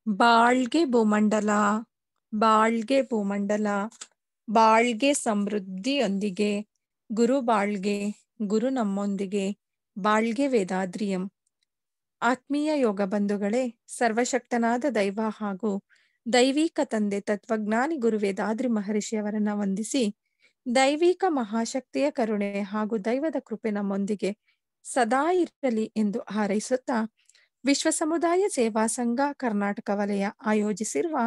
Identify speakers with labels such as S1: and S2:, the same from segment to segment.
S1: ಬಾಳ್ಗೆ ಭೂಮಂಡಲ, ಬಾಳ್ಗೆ ಭೂಮಂಡಲ, ಬಾಳ್ಗೆ ಸಮೃದ್ಧಿಯೊಂದಿಗೆ, ಗುರು ಬಾಳ್ಗೆ, ಗುರು ನಮ್ಮೊಂದಿಗೆ, ಬಾಳ್ಗೆ ವೇದಾದ್ರಿಯಂ. ಆತ್ಮೀಯ ಯೋಗ ಬಂಧುಗಳೇ, ಸರ್ವಶಕ್ತನಾದ ದೈವ ಹಾಗೂ ದೈವಿಕ ತಂದೆ ತತ್ವಜ್ಞಾನಿ ಗುರು ವೇದಾದ್ರಿ ಮಹರ್ಷಿಯವರನ್ನ ವಂದಿಸಿ, ದೈವಿಕ ಮಹಾಶಕ್ತಿಯ ಕರುಣೆ ಹಾಗೂ ದೈವದ ಕೃಪೆ ನಮ್ಮೊಂದಿಗೆ ಸದಾ ಇರಲಿ ಎಂದು ಹಾರೈಸುತ್ತಾ, ವಿಶ್ವ ಸಮುದಾಯ ಸೇವಾ ಸಂಘ ಕರ್ನಾಟಕ ವಲಯ ಆಯೋಜಿಸಿರುವ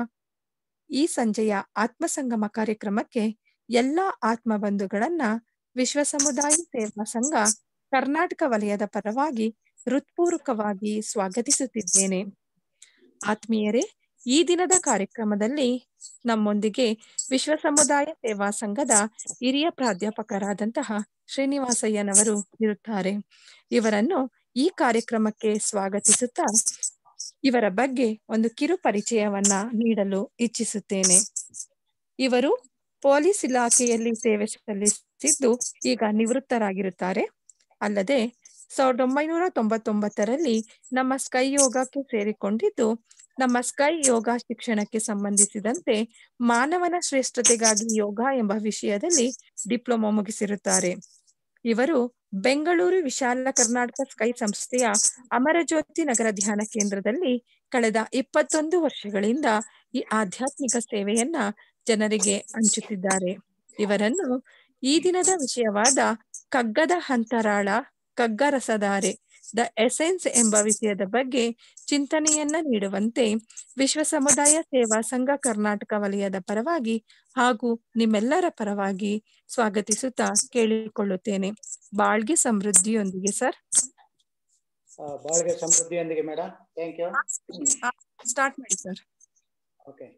S1: ಈ ಸಂಜೆಯ ಆತ್ಮಸಂಗಮ ಕಾರ್ಯಕ್ರಮಕ್ಕೆ ಎಲ್ಲ ಆತ್ಮ ಬಂಧುಗಳನ್ನ ವಿಶ್ವ ಸಮುದಾಯ ಸೇವಾ ಸಂಘ ಕರ್ನಾಟಕ ವಲಯದ ಪರವಾಗಿ ಹೃತ್ಪೂರ್ವಕವಾಗಿ ಸ್ವಾಗತಿಸುತ್ತಿದ್ದೇನೆ. ಆತ್ಮೀಯರೇ, ಈ ದಿನದ ಕಾರ್ಯಕ್ರಮದಲ್ಲಿ ನಮ್ಮೊಂದಿಗೆ ವಿಶ್ವ ಸಮುದಾಯ ಸೇವಾ ಸಂಘದ ಹಿರಿಯ ಪ್ರಾಧ್ಯಾಪಕರಾದಂತಹ ಶ್ರೀನಿವಾಸಯ್ಯನವರು ಇರುತ್ತಾರೆ. ಇವರನ್ನು ಈ ಕಾರ್ಯಕ್ರಮಕ್ಕೆ ಸ್ವಾಗತಿಸುತ್ತಾ ಇವರ ಬಗ್ಗೆ ಒಂದು ಕಿರು ಪರಿಚಯವನ್ನ ನೀಡಲು ಇಚ್ಛಿಸುತ್ತೇನೆ. ಇವರು ಪೊಲೀಸ್ ಇಲಾಖೆಯಲ್ಲಿ ಸೇವೆ ಸಲ್ಲಿಸಿದ್ದು ಈಗ ನಿವೃತ್ತರಾಗಿರುತ್ತಾರೆ. ಅಲ್ಲದೆ 1999ರಲ್ಲಿ ನಮ್ಮ ಸ್ಕೈ ಯೋಗಕ್ಕೆ ಸೇರಿಕೊಂಡಿದ್ದು, ನಮ್ಮ ಸ್ಕೈ ಯೋಗ ಶಿಕ್ಷಣಕ್ಕೆ ಸಂಬಂಧಿಸಿದಂತೆ ಮಾನವನ ಶ್ರೇಷ್ಠತೆಗಾಗಿ ಯೋಗ ಎಂಬ ವಿಷಯದಲ್ಲಿ ಡಿಪ್ಲೊಮಾ ಮುಗಿಸಿರುತ್ತಾರೆ. ಇವರು ಬೆಂಗಳೂರು ವಿಶಾಲ ಕರ್ನಾಟಕ ಸ್ಕೈ ಸಂಸ್ಥೆಯ ಅಮರಜ್ಯೋತಿ ನಗರ ಧ್ಯಾನ ಕೇಂದ್ರದಲ್ಲಿ ಕಳೆದ 21 ವರ್ಷಗಳಿಂದ ಈ ಆಧ್ಯಾತ್ಮಿಕ ಸೇವೆಯನ್ನ ಜನರಿಗೆ ಹಂಚುತ್ತಿದ್ದಾರೆ. ಇವರನ್ನು ಈ ದಿನದ ವಿಷಯವಾದ ಕಗ್ಗದ ಅಂತರಾಳ, ಕಗ್ಗ ರಸಧಾರೆ, ದ ಎಸೆನ್ಸ್ ಎಂಬ ವಿಷಯದ ಬಗ್ಗೆ ಚಿಂತನೆಯನ್ನ ನೀಡುವಂತೆ ವಿಶ್ವ ಸಮುದಾಯ ಸೇವಾ ಸಂಘ ಕರ್ನಾಟಕ ವಲಯದ ಪರವಾಗಿ ಹಾಗೂ ನಿಮ್ಮೆಲ್ಲರ ಪರವಾಗಿ ಸ್ವಾಗತಿಸುತ್ತಾ ಕೇಳಿಕೊಳ್ಳುತ್ತೇನೆ. ಬಾಳ್ಗೆ ಸಮೃದ್ಧಿಯೊಂದಿಗೆ ಸರ್.
S2: ಬಾಳ್ಗೆ ಸಮೃದ್ಧಿಯೊಂದಿಗೆ ಮೇಡಮ್. Thank you.
S1: ಸ್ಟಾರ್ಟ್ ಮಾಡಿ ಸರ್.
S2: ಓಕೆ.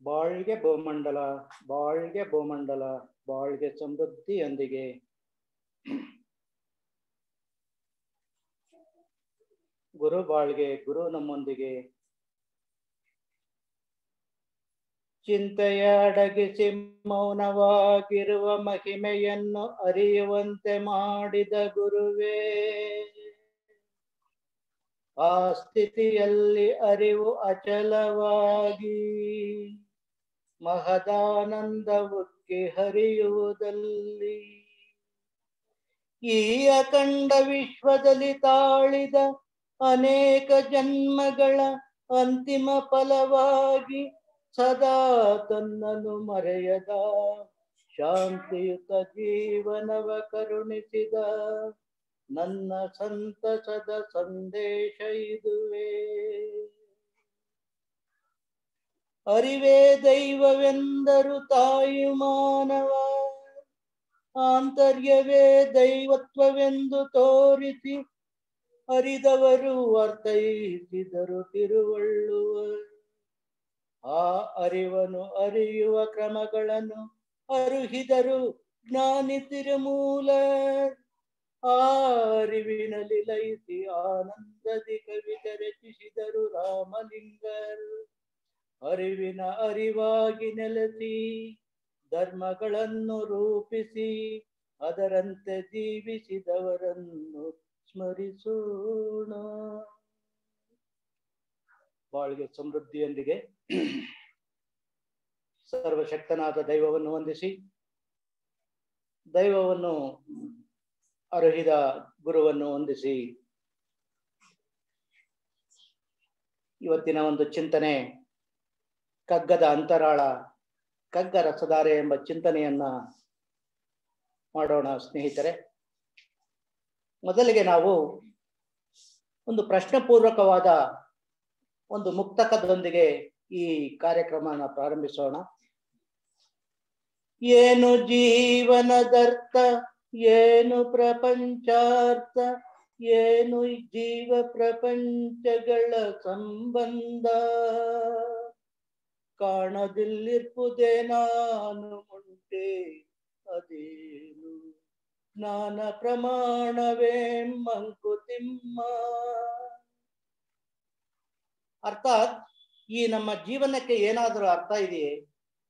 S2: ಬಾಳ್ಗೆ ಭೂಮಂಡಲ, ಬಾಳ್ಗೆ ಭೂಮಂಡಲ, ಬಾಳ್ಗೆ ಸಮೃದ್ಧಿಯೊಂದಿಗೆ. ಗುರು ಬಾಳ್ಗೆ, ಗುರು ನಮ್ಮೊಂದಿಗೆ. ಚಿಂತೆಯ ಅಡಗಿಸಿ ಮೌನವಾಗಿರುವ ಮಹಿಮೆಯನ್ನು ಅರಿಯುವಂತೆ ಮಾಡಿದ ಗುರುವೇ, ಆ ಸ್ಥಿತಿಯಲ್ಲಿ ಅರಿವು ಅಚಲವಾಗಿ ಮಹದಾನಂದ ಉಕ್ಕಿ ಹರಿಯುವುದಲ್ಲಿ ಈ ಅಖಂಡ ವಿಶ್ವದಲ್ಲಿ ತಾಳಿದ ಅನೇಕ ಜನ್ಮಗಳ ಅಂತಿಮ ಫಲವಾಗಿ ಸದಾ ತನ್ನನ್ನು ಮರೆಯದ ಶಾಂತಿಯುತ ಜೀವನವ ಕರುಣಿಸಿದ ನನ್ನ ಸಂತಸದ ಸಂದೇಶ ಇದುವೇ. ಅರಿವೇ ದೈವವೆಂದರು ತಾಯಿ ಮಾನವ, ಆಂತರ್ಯವೇ ದೈವತ್ವವೆಂದು ತೋರಿಸಿ ಅರಿದವರು ಅರ್ಥೈಸಿದರು ತಿರುವಳ್ಳುವರು. ಆ ಅರಿವನ್ನು ಅರಿಯುವ ಕ್ರಮಗಳನ್ನು ಅರುಹಿದರು ಜ್ಞಾನಿ ತಿರುಮೂಲ. ಆ ಅರಿವಿನಲ್ಲಿ ಲಯಿಸಿ ಆನಂದದಿ ಕವಿತೆ ರಚಿಸಿದರು ರಾಮಲಿಂಗರು. ಅರಿವಿನ ಅರಿವಾಗಿ ನೆಲೆಸಿ ಧರ್ಮಗಳನ್ನು ರೂಪಿಸಿ ಅದರಂತೆ ಜೀವಿಸಿದವರನ್ನು ಸ್ಮರಿಸೋಣ. ಬಾಳ್ಗೆ ಸಮೃದ್ಧಿಯೊಂದಿಗೆ. ಸರ್ವಶಕ್ತನಾದ ದೈವವನ್ನು ವಂದಿಸಿ, ದೈವವನ್ನು ಅರುಹಿದ ಗುರುವನ್ನು ವಂದಿಸಿ, ಇವತ್ತಿನ ಒಂದು ಚಿಂತನೆ ಕಗ್ಗದ ಅಂತರಾಳ, ಕಗ್ಗ ರಸಧಾರೆ ಎಂಬ ಚಿಂತನೆಯನ್ನ ಮಾಡೋಣ ಸ್ನೇಹಿತರೆ. ಮೊದಲಿಗೆ ನಾವು ಒಂದು ಪ್ರಶ್ನೆಪೂರ್ವಕವಾದ ಒಂದು ಮುಕ್ತಕದೊಂದಿಗೆ ಈ ಕಾರ್ಯಕ್ರಮನ ಪ್ರಾರಂಭಿಸೋಣ. ಏನು ಜೀವನದರ್ಥ, ಏನು ಪ್ರಪಂಚಾರ್ಥ, ಏನು ಜೀವ ಪ್ರಪಂಚಗಳ ಸಂಬಂಧ, ಕಾಣದಿಲ್ಲಿರ್ಪುದೇ ನಾನು ಮುಂಟೆ ಅದೇನು ಜ್ಞಾನ ಪ್ರಮಾಣವೇ ಮಂಕುತಿಮ್ಮ. ಅರ್ಥಾತ್ ಈ ನಮ್ಮ ಜೀವನಕ್ಕೆ ಏನಾದರೂ ಅರ್ಥ ಇದೆಯೇ?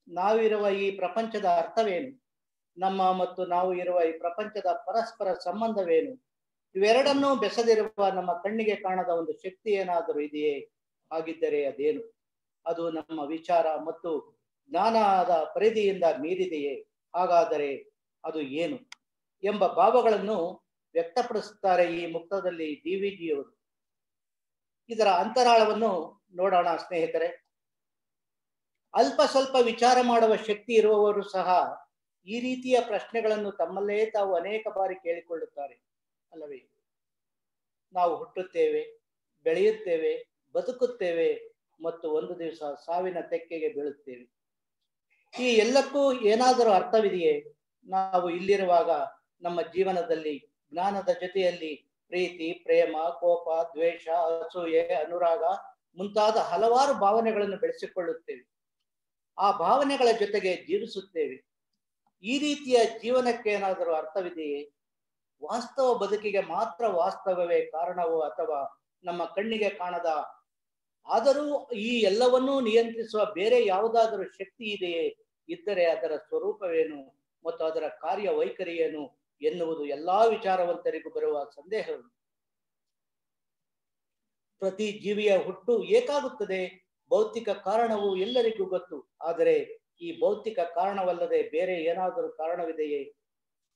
S2: ನಾವಿರುವ ಈ ಪ್ರಪಂಚದ ಅರ್ಥವೇನು? ನಮ್ಮ ಮತ್ತು ನಾವು ಇರುವ ಈ ಪ್ರಪಂಚದ ಪರಸ್ಪರ ಸಂಬಂಧವೇನು? ಇವೆರಡನ್ನೂ ಬೆಸೆದಿರುವ ನಮ್ಮ ಕಣ್ಣಿಗೆ ಕಾಣದ ಒಂದು ಶಕ್ತಿ ಏನಾದರೂ ಇದೆಯೇ? ಹಾಗಿದ್ದರೆ ಅದೇನು? ಅದು ನಮ್ಮ ವಿಚಾರ ಮತ್ತು ಜ್ಞಾನದ ಪರಿಧಿಯಿಂದ ಮೀರಿದೆಯೇ? ಹಾಗಾದರೆ ಅದು ಏನು ಎಂಬ ಭಾವಗಳನ್ನು ವ್ಯಕ್ತಪಡಿಸುತ್ತಾರೆ ಈ ಮುಕ್ತದಲ್ಲಿ ಡಿವಿಜಿಯವರು. ಇದರ ಅಂತರಾಳವನ್ನು ನೋಡೋಣ ಸ್ನೇಹಿತರೆ. ಅಲ್ಪ ಸ್ವಲ್ಪ ವಿಚಾರ ಮಾಡುವ ಶಕ್ತಿ ಇರುವವರು ಸಹ ಈ ರೀತಿಯ ಪ್ರಶ್ನೆಗಳನ್ನು ತಮ್ಮಲ್ಲೇ ತಾವು ಅನೇಕ ಬಾರಿ ಕೇಳಿಕೊಳ್ಳುತ್ತಾರೆ ಅಲ್ಲವೇ? ನಾವು ಹುಟ್ಟುತ್ತೇವೆ, ಬೆಳೆಯುತ್ತೇವೆ, ಬದುಕುತ್ತೇವೆ ಮತ್ತು ಒಂದು ದಿವಸ ಸಾವಿನ ತೆಕ್ಕೆಗೆ ಬೀಳುತ್ತೇವೆ. ಈ ಎಲ್ಲಕ್ಕೂ ಏನಾದರೂ ಅರ್ಥವಿದೆಯೇ? ನಾವು ಇಲ್ಲಿರುವಾಗ ನಮ್ಮ ಜೀವನದಲ್ಲಿ ಜ್ಞಾನದ ಜೊತೆಯಲ್ಲಿ ಪ್ರೀತಿ, ಪ್ರೇಮ, ಕೋಪ, ದ್ವೇಷ, ಅಸೂಯೆ, ಅನುರಾಗ ಮುಂತಾದ ಹಲವಾರು ಭಾವನೆಗಳನ್ನು ಬೆಳೆಸಿಕೊಳ್ಳುತ್ತೇವೆ. ಆ ಭಾವನೆಗಳ ಜೊತೆಗೆ ಜೀವಿಸುತ್ತೇವೆ. ಈ ರೀತಿಯ ಜೀವನಕ್ಕೆ ಏನಾದರೂ ಅರ್ಥವಿದೆಯೇ? ವಾಸ್ತವ ಬದುಕಿಗೆ ಮಾತ್ರ ವಾಸ್ತವವೇ ಕಾರಣವೋ ಅಥವಾ ನಮ್ಮ ಕಣ್ಣಿಗೆ ಕಾಣದ ಆದರೂ ಈ ಎಲ್ಲವನ್ನೂ ನಿಯಂತ್ರಿಸುವ ಬೇರೆ ಯಾವುದಾದರೂ ಶಕ್ತಿ ಇದೆಯೇ? ಇದ್ದರೆ ಅದರ ಸ್ವರೂಪವೇನು ಮತ್ತು ಅದರ ಕಾರ್ಯ ವೈಖರಿ ಏನು ಎನ್ನುವುದು ಎಲ್ಲಾ ವಿಚಾರವಂತರಿಗೂ ಬರುವ ಸಂದೇಹಗಳು. ಪ್ರತಿ ಜೀವಿಯ ಹುಟ್ಟು ಏಕಾಗುತ್ತದೆ. ಭೌತಿಕ ಕಾರಣವು ಎಲ್ಲರಿಗೂ ಗೊತ್ತು. ಆದರೆ ಈ ಭೌತಿಕ ಕಾರಣವಲ್ಲದೆ ಬೇರೆ ಏನಾದರೂ ಕಾರಣವಿದೆಯೇ?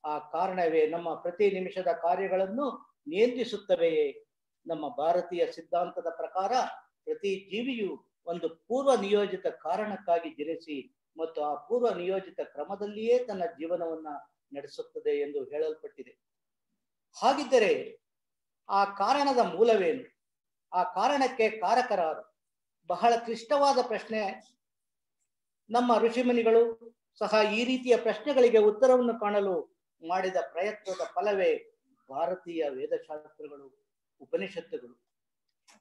S2: ಆ ಕಾರಣವೇ ನಮ್ಮ ಪ್ರತಿ ನಿಮಿಷದ ಕಾರ್ಯಗಳನ್ನು ನಿಯಂತ್ರಿಸುತ್ತವೆಯೇ? ನಮ್ಮ ಭಾರತೀಯ ಸಿದ್ಧಾಂತದ ಪ್ರಕಾರ ಪ್ರತಿ ಜೀವಿಯು ಒಂದು ಪೂರ್ವ ನಿಯೋಜಿತ ಕಾರಣಕ್ಕಾಗಿ ಜನಿಸಿ ಮತ್ತು ಆ ಪೂರ್ವ ನಿಯೋಜಿತ ಕ್ರಮದಲ್ಲಿಯೇ ತನ್ನ ಜೀವನವನ್ನ ನಡೆಸುತ್ತದೆ ಎಂದು ಹೇಳಲ್ಪಟ್ಟಿದೆ. ಹಾಗಿದ್ದರೆ ಆ ಕಾರಣದ ಮೂಲವೇನು? ಆ ಕಾರಣಕ್ಕೆ ಕಾರಕರಾರು? ಬಹಳ ಕ್ಲಿಷ್ಟವಾದ ಪ್ರಶ್ನೆ. ನಮ್ಮ ಋಷಿಮುನಿಗಳು ಸಹ ಈ ರೀತಿಯ ಪ್ರಶ್ನೆಗಳಿಗೆ ಉತ್ತರವನ್ನು ಕಾಣಲು ಮಾಡಿದ ಪ್ರಯತ್ನದ ಫಲವೇ ಭಾರತೀಯ ವೇದಶಾಸ್ತ್ರಗಳು, ಉಪನಿಷತ್ತುಗಳು.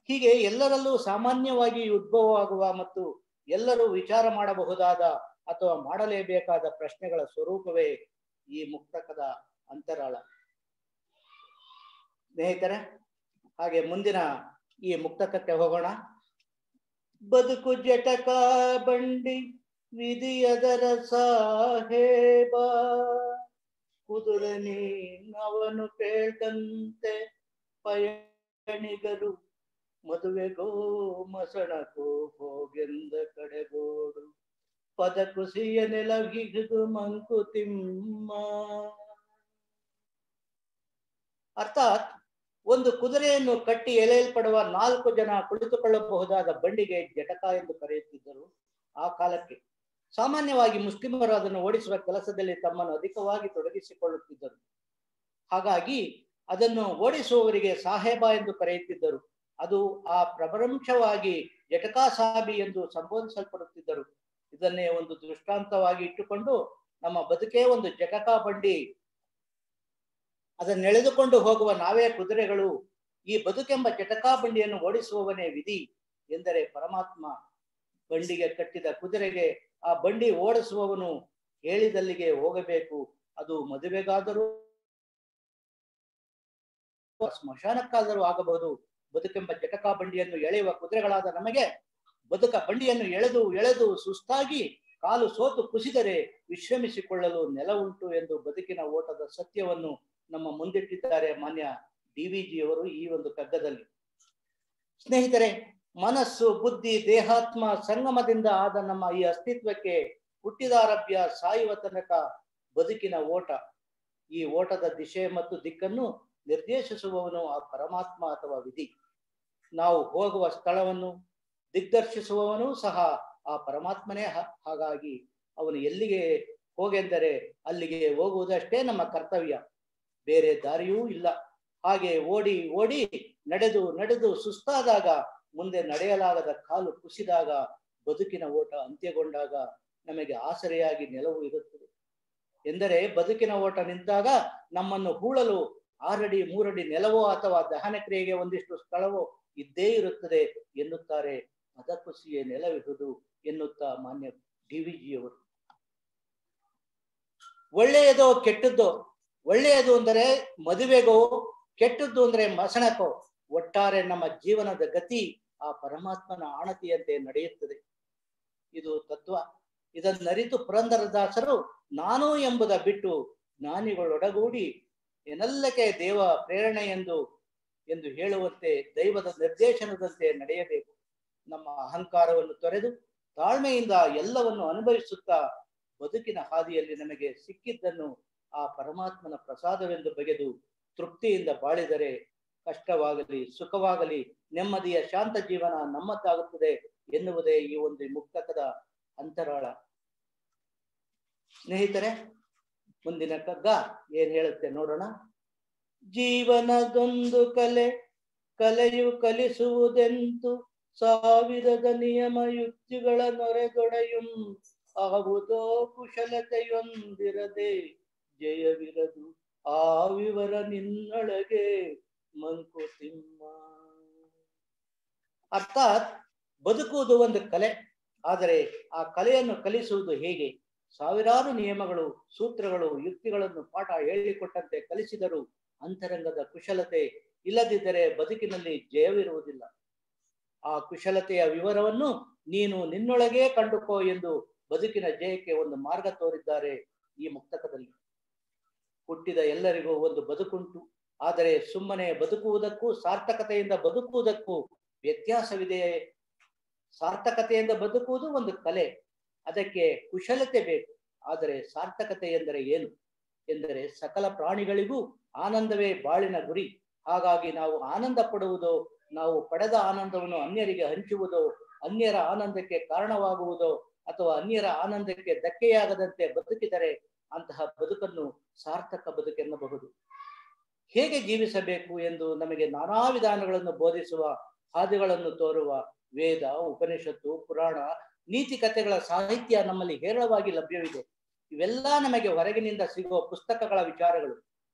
S2: ಹೀಗೆ ಎಲ್ಲರಲ್ಲೂ ಸಾಮಾನ್ಯವಾಗಿ ಉದ್ಭವವಾಗುವ ಮತ್ತು ಎಲ್ಲರೂ ವಿಚಾರ ಮಾಡಬಹುದಾದ ಅಥವಾ ಮಾಡಲೇಬೇಕಾದ ಪ್ರಶ್ನೆಗಳ ಸ್ವರೂಪವೇ ಈ ಮುಕ್ತಕದ ಅಂತರಾಳ. ಸ್ನೇಹಿತರೆ, ಹಾಗೆ ಮುಂದಿನ ಈ ಮುಕ್ತಕಕ್ಕೆ ಹೋಗೋಣ. ಬದುಕು ಜಟಕ ಬಂಡಿ ವಿಧಿಯದರ ಸಾಹೇಬ, ಕುದುರೆ ನೀನವನು ಕೇಳ್ದಂತೆ ಪಯಣಿಗರು, ಮದುವೆಗೋ ಮಸಣಕೋ ಹೋಗೆಂದ ಕಡೆಗೋಡು, ಪದ ಕುಸಿಯ ನೆಲವಿಗಿದು ಮಂಕುತಿಮ್ಮ. ಅರ್ಥಾತ್ ಒಂದು ಕುದುರೆಯನ್ನು ಕಟ್ಟಿ ಎಳೆಯಲ್ಪಡುವ 4 ಜನ ಕುಳಿತುಕೊಳ್ಳಬಹುದಾದ ಬಂಡಿಗೆ ಜಟಕ ಎಂದು ಕರೆಯುತ್ತಿದ್ದರು ಆ ಕಾಲಕ್ಕೆ. ಸಾಮಾನ್ಯವಾಗಿ ಮುಸ್ಲಿಮರು ಅದನ್ನು ಓಡಿಸುವ ಕೆಲಸದಲ್ಲಿ ತಮ್ಮನ್ನು ಅಧಿಕವಾಗಿ ತೊಡಗಿಸಿಕೊಳ್ಳುತ್ತಿದ್ದರು. ಹಾಗಾಗಿ ಅದನ್ನು ಓಡಿಸುವವರಿಗೆ ಸಾಹೇಬ ಎಂದು ಕರೆಯುತ್ತಿದ್ದರು. ಅದು ಆ ಪ್ರಭಂಶವಾಗಿ ಜಟಕಾ ಸಾಬಿ ಎಂದು ಸಂಬೋಧಿಸಲ್ಪಡುತ್ತಿದ್ದರು. ಇದನ್ನೇ ಒಂದು ದೃಷ್ಟಾಂತವಾಗಿ ಇಟ್ಟುಕೊಂಡು ನಮ್ಮ ಬದುಕೇ ಒಂದು ಜಟಕಾ ಬಂಡಿ, ಅದನ್ನೆಳೆದುಕೊಂಡು ಹೋಗುವ ನಾವೇ ಕುದುರೆಗಳು, ಈ ಬದುಕೆಂಬ ಜಟಕಾ ಬಂಡಿಯನ್ನು ಓಡಿಸುವವನೇ ವಿಧಿ ಎಂದರೆ ಪರಮಾತ್ಮ. ಬಂಡಿಗೆ ಕಟ್ಟಿದ ಕುದುರೆಗೆ ಆ ಬಂಡಿ ಓಡಿಸುವವನು ಹೇಳಿದಲ್ಲಿಗೆ ಹೋಗಬೇಕು. ಅದು ಮದುವೆಗಾದರೂ ಸ್ಮಶಾನಕ್ಕಾದರೂ ಆಗಬಹುದು. ಬದುಕೆಂಬ ಜಟಕಾ ಬಂಡಿಯನ್ನು ಎಳೆಯುವ ಕುದುರೆಗಳಾದ ನಮಗೆ ಬದುಕ ಬಂಡಿಯನ್ನು ಎಳೆದು ಎಳೆದು ಸುಸ್ತಾಗಿ ಕಾಲು ಸೋತು ಕುಸಿದರೆ ವಿಶ್ರಮಿಸಿಕೊಳ್ಳಲು ನೆಲ ಉಂಟು ಎಂದು ಬದುಕಿನ ಓಟದ ಸತ್ಯವನ್ನು ನಮ್ಮ ಮುಂದಿಟ್ಟಿದ್ದಾರೆ ಮಾನ್ಯ ಡಿವಿಜಿಯವರು ಈ ಒಂದು ಕಗ್ಗದಲ್ಲಿ. ಸ್ನೇಹಿತರೆ, ಮನಸ್ಸು, ಬುದ್ಧಿ, ದೇಹಾತ್ಮ ಸಂಗಮದಿಂದ ಆದ ನಮ್ಮ ಈ ಅಸ್ತಿತ್ವಕ್ಕೆ ಹುಟ್ಟಿದಾರಭ್ಯ ಸಾಯುವ ತನಕ ಬದುಕಿನ ಓಟ. ಈ ಓಟದ ದಿಶೆ ಮತ್ತು ದಿಕ್ಕನ್ನು ನಿರ್ದೇಶಿಸುವವನು ಆ ಪರಮಾತ್ಮ ಅಥವಾ ವಿಧಿ. ನಾವು ಹೋಗುವ ಸ್ಥಳವನ್ನು ದಿಗ್ದರ್ಶಿಸುವವನು ಸಹ ಆ ಪರಮಾತ್ಮನೇ. ಹಾಗಾಗಿ ಅವನು ಎಲ್ಲಿಗೆ ಹೋಗೆಂದರೆ ಅಲ್ಲಿಗೆ ಹೋಗುವುದಷ್ಟೇ ನಮ್ಮ ಕರ್ತವ್ಯ, ಬೇರೆ ದಾರಿಯೂ ಇಲ್ಲ. ಹಾಗೆ ಓಡಿ ಓಡಿ ನಡೆದು ನಡೆದು ಸುಸ್ತಾದಾಗ, ಮುಂದೆ ನಡೆಯಲಾಗದ ಕಾಲು ಕುಸಿದಾಗ, ಬದುಕಿನ ಓಟ ಅಂತ್ಯಗೊಂಡಾಗ ನಮಗೆ ಆಸರೆಯಾಗಿ ನೆಲವು ಇರುತ್ತದೆ. ಎಂದರೆ ಬದುಕಿನ ಓಟ ನಿಂತಾಗ ನಮ್ಮನ್ನು ಹೂಳಲು 6 ಅಡಿ 3 ಅಡಿ ನೆಲವೋ ಅಥವಾ ದಹನ ಕ್ರಿಯೆಗೆ ಒಂದಿಷ್ಟು ಸ್ಥಳವೋ ಇದ್ದೇ ಇರುತ್ತದೆ ಎನ್ನುತ್ತಾರೆ. ಪದ ಕುಸಿಯೇ ನೆಲವಿಹುದು ಎನ್ನುತ್ತಾ ಮಾನ್ಯ ಡಿವಿಜಿಯವರು. ಒಳ್ಳೆಯದೋ ಕೆಟ್ಟದ್ದೋ? ಒಳ್ಳೆಯದು ಅಂದರೆ ಮದುವೆಗೋ, ಕೆಟ್ಟದ್ದು ಅಂದರೆ ಮಸಣಕೋ. ಒಟ್ಟಾರೆ ನಮ್ಮ ಜೀವನದ ಗತಿ ಆ ಪರಮಾತ್ಮನ ಆಣತಿಯಂತೆ ನಡೆಯುತ್ತದೆ. ಇದು ತತ್ವ. ಇದನ್ನರಿತು ಪುರಂದರದಾಸರು ನಾನು ಎಂಬುದ ಬಿಟ್ಟು ಜ್ಞಾನಿಗಳೊಡಗೂಡಿ ಏನಲ್ಲಕ್ಕೆ ದೇವ ಪ್ರೇರಣೆ ಎಂದು ಹೇಳುವಂತೆ ದೈವದ ನಿರ್ದೇಶನದಂತೆ ನಡೆಯಬೇಕು. ನಮ್ಮ ಅಹಂಕಾರವನ್ನು ತೊರೆದು ತಾಳ್ಮೆಯಿಂದ ಎಲ್ಲವನ್ನು ಅನುಭವಿಸುತ್ತಾ ಬದುಕಿನ ಹಾದಿಯಲ್ಲಿ ನಮಗೆ ಸಿಕ್ಕಿದ್ದನ್ನು ಆ ಪರಮಾತ್ಮನ ಪ್ರಸಾದವೆಂದು ಬಗೆದು ತೃಪ್ತಿಯಿಂದ ಬಾಳಿದರೆ ಕಷ್ಟವಾಗಲಿ ಸುಖವಾಗಲಿ ನೆಮ್ಮದಿಯ ಶಾಂತ ಜೀವನ ನಮ್ಮದಾಗುತ್ತದೆ ಎನ್ನುವುದೇ ಈ ಒಂದು ಮುಕ್ತಕದ ಅಂತರಾಳ. ಸ್ನೇಹಿತರೆ, ಮುಂದಿನ ಕಗ್ಗ ಏನ್ ಹೇಳುತ್ತೆ ನೋಡೋಣ. ಜೀವನದೊಂದು ಕಲೆಯು ಕಲಿಸುವುದೆಂತು ಸಾವಿರದ ನಿಯಮ ಯುಕ್ತಿಗಳ ನೊರೆದೊಡೆಯುಂ ಆವುದೋ ಕುಶಲತೆಯೊಂದಿರದೆ ಜಯವಿರದು ಆ ವಿವರ ನಿನ್ನೊಳಗೆ ಮಂಕುತಿಮ್ಮ. ಅರ್ಥಾತ್ ಬದುಕುವುದು ಒಂದು ಕಲೆ, ಆದರೆ ಆ ಕಲೆಯನ್ನು ಕಲಿಸುವುದು ಹೇಗೆ? ಸಾವಿರಾರು ನಿಯಮಗಳು, ಸೂತ್ರಗಳು, ಯುಕ್ತಿಗಳನ್ನು ಪಾಠ ಹೇಳಿಕೊಟ್ಟಂತೆ ಕಲಿಸಿದರೂ ಅಂತರಂಗದ ಕುಶಲತೆ ಇಲ್ಲದಿದ್ದರೆ ಬದುಕಿನಲ್ಲಿ ಜಯವಿರುವುದಿಲ್ಲ. ಆ ಕುಶಲತೆಯ ವಿವರವನ್ನು ನೀನು ನಿನ್ನೊಳಗೇ ಕಂಡುಕೋ ಎಂದು ಬದುಕಿನ ಜಯಕ್ಕೆ ಒಂದು ಮಾರ್ಗ ತೋರಿದ್ದಾರೆ ಈ ಮುಕ್ತಕದಲ್ಲಿ. ಹುಟ್ಟಿದ ಎಲ್ಲರಿಗೂ ಒಂದು ಬದುಕುಂಟು, ಆದರೆ ಸುಮ್ಮನೆ ಬದುಕುವುದಕ್ಕೂ ಸಾರ್ಥಕತೆಯಿಂದ ಬದುಕುವುದಕ್ಕೂ ವ್ಯತ್ಯಾಸವಿದೆಯೇ? ಸಾರ್ಥಕತೆಯಿಂದ ಬದುಕುವುದು ಒಂದು ಕಲೆ, ಅದಕ್ಕೆ ಕುಶಲತೆ ಬೇಕು. ಆದರೆ ಸಾರ್ಥಕತೆ ಎಂದರೆ ಏನು ಎಂದರೆ ಸಕಲ ಪ್ರಾಣಿಗಳಿಗೂ ಆನಂದವೇ ಬಾಳಿನ ಗುರಿ. ಹಾಗಾಗಿ ನಾವು ಆನಂದ ಪಡುವುದೋ, ನಾವು ಪಡೆದ ಆನಂದವನ್ನು ಅನ್ಯರಿಗೆ ಹಂಚುವುದೋ, ಅನ್ಯರ ಆನಂದಕ್ಕೆ ಕಾರಣವಾಗುವುದೋ ಅಥವಾ ಅನ್ಯರ ಆನಂದಕ್ಕೆ ಧಕ್ಕೆಯಾಗದಂತೆ ಬದುಕಿದರೆ ಅಂತಹ ಬದುಕನ್ನು ಸಾರ್ಥಕ ಬದುಕೆನ್ನಬಹುದು. ಹೇಗೆ ಜೀವಿಸಬೇಕು ಎಂದು ನಮಗೆ ನಾನಾ ವಿಧಾನಗಳನ್ನು ಬೋಧಿಸುವ, ಹಾದಿಗಳನ್ನು ತೋರುವ ವೇದ, ಉಪನಿಷತ್ತು, ಪುರಾಣ, ನೀತಿ ಕಥೆಗಳ ಸಾಹಿತ್ಯ ನಮ್ಮಲ್ಲಿ ಹೇರಳವಾಗಿ ಲಭ್ಯವಿದೆ. ಇವೆಲ್ಲ ನಮಗೆ ಹೊರಗಿನಿಂದ ಸಿಗುವ ಪುಸ್ತಕಗಳ ವಿಚಾರಗಳು.